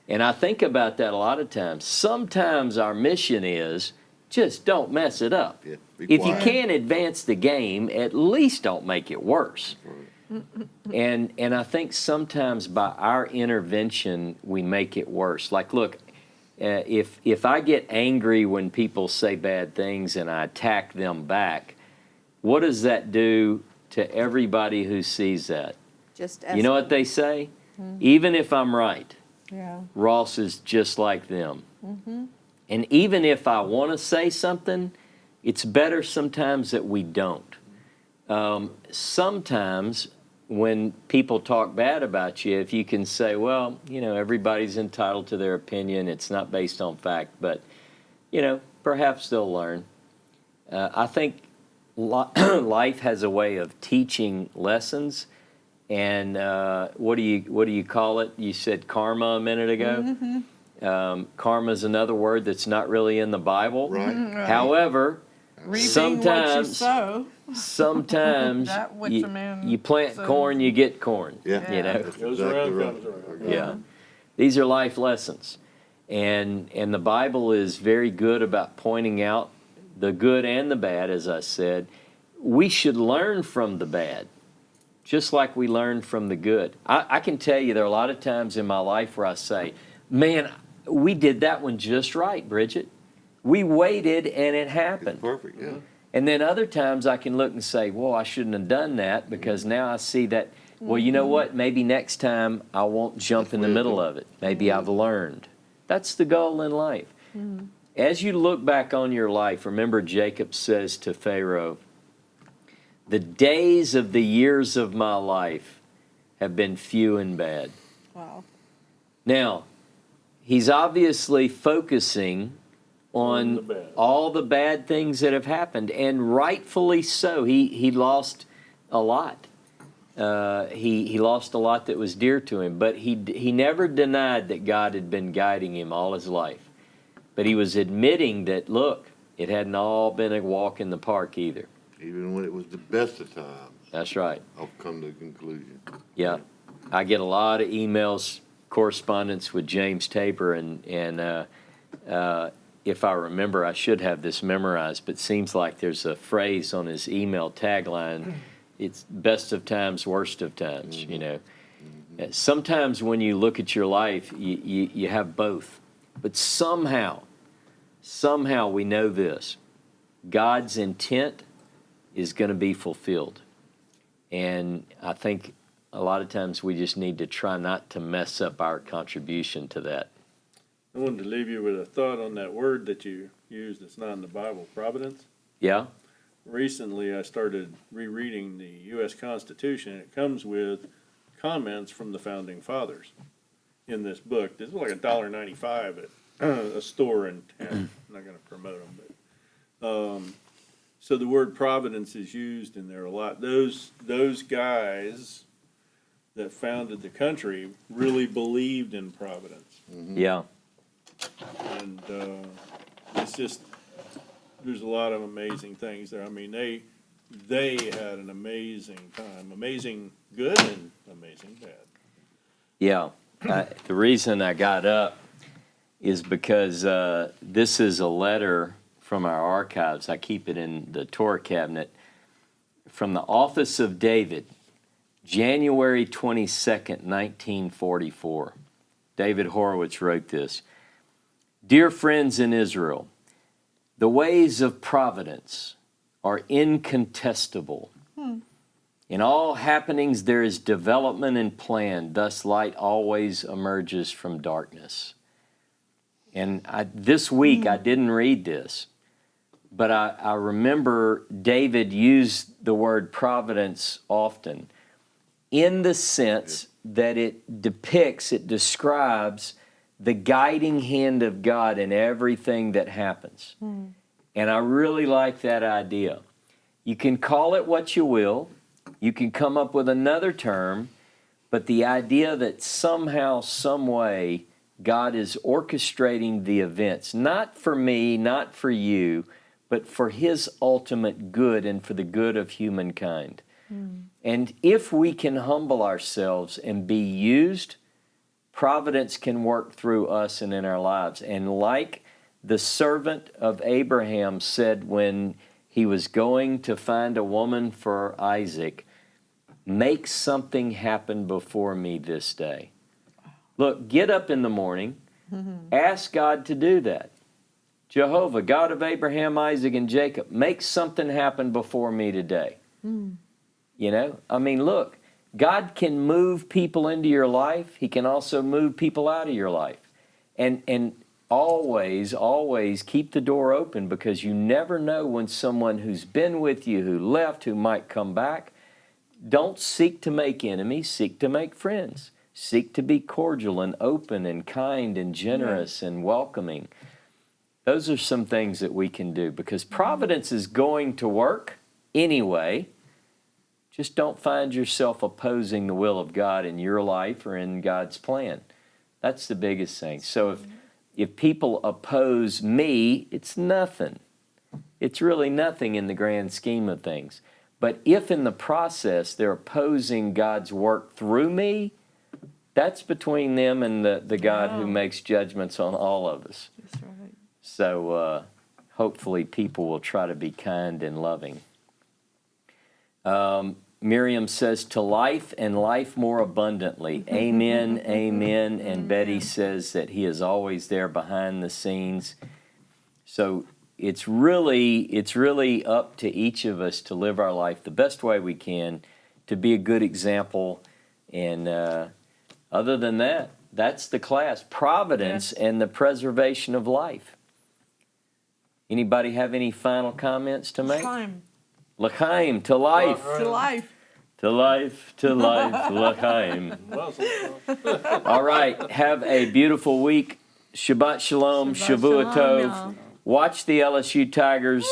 And I think about that a lot of times. Sometimes our mission is just don't mess it up. Yeah, be If you quiet. can't advance the game, at least don't make it worse. And I think sometimes by our intervention, we make it worse. Like, look, if I get angry when people say bad things and I attack them back, what does that do to everybody who sees that? Just You know what they say? Even if I'm right, Yeah. Ross is just like them. And even if I want to say something, it's better sometimes that we don't. Sometimes when people talk bad about you, if you can say, well, everybody's entitled to their opinion, it's not based on fact, but, perhaps they'll learn. I think life has a way of teaching lessons. And what do you call it? You said karma a minute ago. Karma is another word that's not really in the Bible. Right. However, Reaping what you sometimes sow. That which a man you plant sows. corn, you get corn. Yeah. That's Goes exactly around, right. comes around. Yeah. These are life lessons. And the Bible is very good about pointing out the good and the bad, as I said. We should learn from the bad, just like we learn from the good. I can tell you there are a lot of times in my life where I say, man, we did that one just right, Bridget. We waited and it It's happened. perfect, yeah. And then other times I can look and say, well, I shouldn't have done that because now I see that, well, you know what? Maybe next time I won't jump in the middle of it. Maybe I've learned. That's the goal in life. As you look back on your life, remember Jacob says to Pharaoh, the days of the years of my life have been few and bad. Wow. Now, he's obviously focusing on the bad. all the bad things that have happened, and rightfully so. He lost a lot. He lost a lot that was dear to him, but he never denied that God had been guiding him all his life. But he was admitting that, look, it hadn't all been a walk in the park either. Even when it was the best of times, That's right. I've come to the conclusion. Yeah. I get a lot of emails, correspondence with James Tabor, and if I remember, I should have this memorized, but it seems like there's a phrase on his email tagline, it's best of times, worst of times, Sometimes when you look at your life, you have both. But somehow we know this. God's intent is going to be fulfilled. And I think a lot of times we just need to try not to mess up our contribution to that. I wanted to leave you with a thought on that word that you used that's not in the Bible, providence. Yeah? Recently, I started rereading the U.S. Constitution, and it comes with comments from the Founding Fathers in this book. This is like $1.95 at a store in town. I'm not going to promote them, but so the word providence is used in there a lot. Those guys that founded the country really believed in providence. Yeah. And it's just, there's a lot of amazing things there. I mean, they had an amazing time, amazing good and amazing bad. Yeah, the reason I got up is because this is a letter from our archives. I keep it in the Torah cabinet from the office of David, January 22nd, 1944. David Horowitz wrote this. Dear friends in Israel, the ways of providence are incontestable. In all happenings, there is development and plan. Thus, light always emerges from darkness. And this week, I didn't read this, but I remember David used the word providence often in the sense that it depicts, it describes the guiding hand of God in everything that happens. And I really like that idea. You can call it what you will. You can come up with another term, but the idea that somehow, some way, God is orchestrating the events, not for me, not for you, but for His ultimate good and for the good of humankind. And if we can humble ourselves and be used, providence can work through us and in our lives. And like the servant of Abraham said when he was going to find a woman for Isaac, make something happen before me this day. Look, get up in the morning, ask God to do that. Jehovah, God of Abraham, Isaac, and Jacob, make something happen before me today. You know, I mean, look, God can move people into your life. He can also move people out of your life. And always, always keep the door open, because you never know when someone who's been with you, who left, who might come back. Don't seek to make enemies, seek to make friends. Seek to be cordial and open and kind and generous and welcoming. Those are some things that we can do, because providence is going to work anyway. Just don't find yourself opposing the will of God in your life or in God's plan. That's the biggest thing. So if people oppose me, it's nothing. It's really nothing in the grand scheme of things. But if in the process they're opposing God's work through me, that's between them and the God who makes judgments on all of us. That's right. So hopefully people will try to be kind and loving. Miriam says, to life and life more abundantly. Amen, amen. And Betty says that He is always there behind the scenes. So it's really up to each of us to live our life the best way we can, to be a good example. And other than that, that's the class. Providence and the preservation of life. Anybody have any final comments to make? Time L'chaim, to life. to life. To life, to life, l'chaim. Well, so, All right, have a beautiful week. Shabbat shalom, Shavua shalom, tov. y'all. Watch the LSU Tigers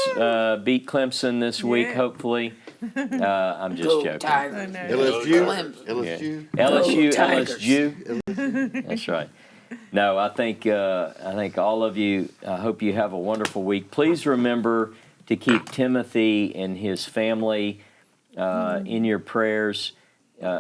beat Clemson this week, Yeah. hopefully. I'm just Go joking. I Tigers. know. LSU, LSU. LSU, Tigers. LSU. That's right. No, I think all of you, I hope you have a wonderful week. Please remember to keep Timothy and his family in your prayers.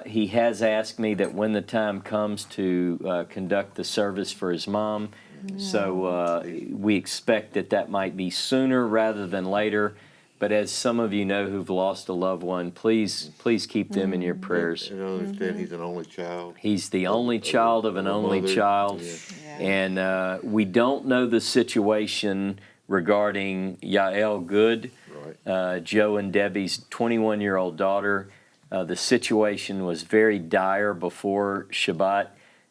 He has asked me that when the time comes to conduct the service for his mom, so we expect that might be sooner rather than later. But as some of you know who've lost a loved one, please keep them in your prayers. And I understand he's an only child. He's the only child of an a only mother. child. Yeah. And we don't know the situation regarding Yael Good, Right. Joe and Debbie's 21-year-old daughter. The situation was very dire before Shabbat.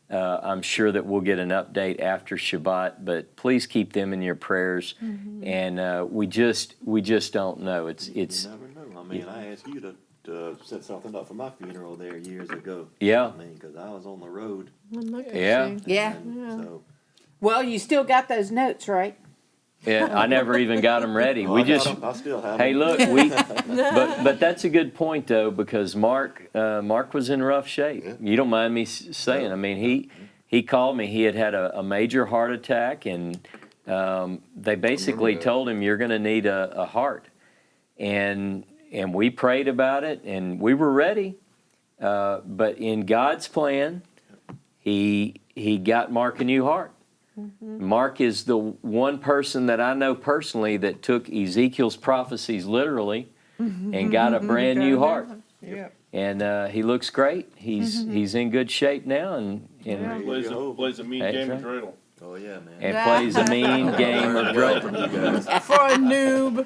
I'm sure that we'll get an update after Shabbat, but please keep them in your prayers. And we just don't know. It's You never know. I mean, I asked you to set something up for my funeral there years ago. Yeah. I mean, because I was on the road. Look at Yeah. you. Yeah. And so. Well, you still got those notes, right? Yeah, I never even got them ready. We I got just 'em. I still have hey, 'em. look, but that's a good point though, because Mark was in rough shape. Yeah. You don't mind me saying? I mean, he called me. He had a major heart attack, and they basically that. told him you're going to need a heart. And and we prayed about it, and we were ready. But in God's plan, he got Mark a new heart. Mark is the one person that I know personally that took Ezekiel's prophecies literally and got a brand new heart. Yeah. And he looks great. He's in good shape now, and Plays a mean That's game right. of dreidel. Oh, yeah, man. and plays a mean game of Drill dreidel. from you guys. For a noob.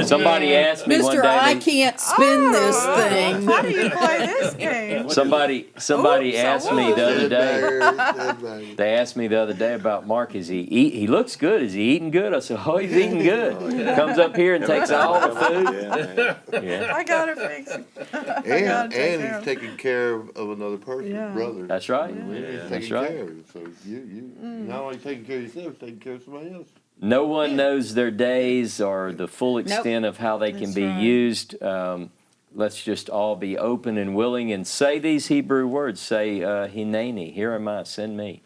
Somebody asked me one Mister, day. I can't spin this thing. How do you play this game? Somebody Oops, asked I me the other day. Everybody. They asked me the other day about Mark. He looks good. Is he eating good? I said, oh, he's eating good. Comes up here and takes all the food. Yeah, man. Yeah, I gotta fix it. And take care he's of taking care of another person, Yeah. brother. that's right. He's That's taking right. care of you. So you not only taking care of yourself, you're taking care of somebody else. No one knows their days or the full extent of how they can That's be right. used. Let's just all be open and willing and say these Hebrew words. Say, Hineni, here am I, send me.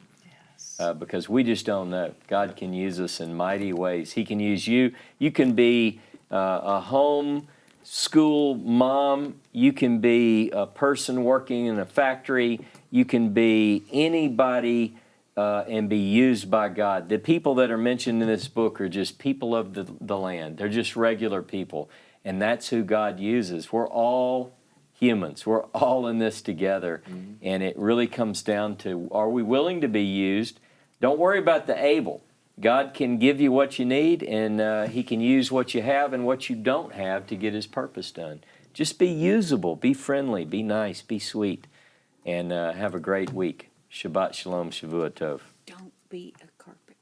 Because we just don't know. God can use us in mighty ways. He can use you. You can be a home school mom. You can be a person working in a factory. You can be anybody and be used by God. The people that are mentioned in this book are just people of the land. They're just regular people. And that's who God uses. We're all humans. We're all in this together. And it really comes down to, are we willing to be used? Don't worry about the able. God can give you what you need, and He can use what you have and what you don't have to get His purpose done. Just be usable, be friendly, be nice, be sweet, and have a great week. Shabbat Shalom, Shavua Tov. Don't be a carpet.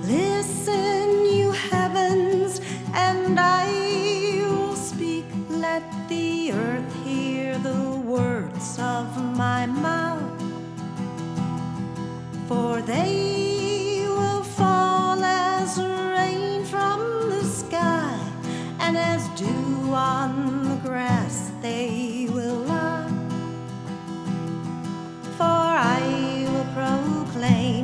Listen, you heavens, and I will speak. Let the earth hear the words of my mouth. For they will fall as rain from the sky, and as dew on the grass they will lie. For I will proclaim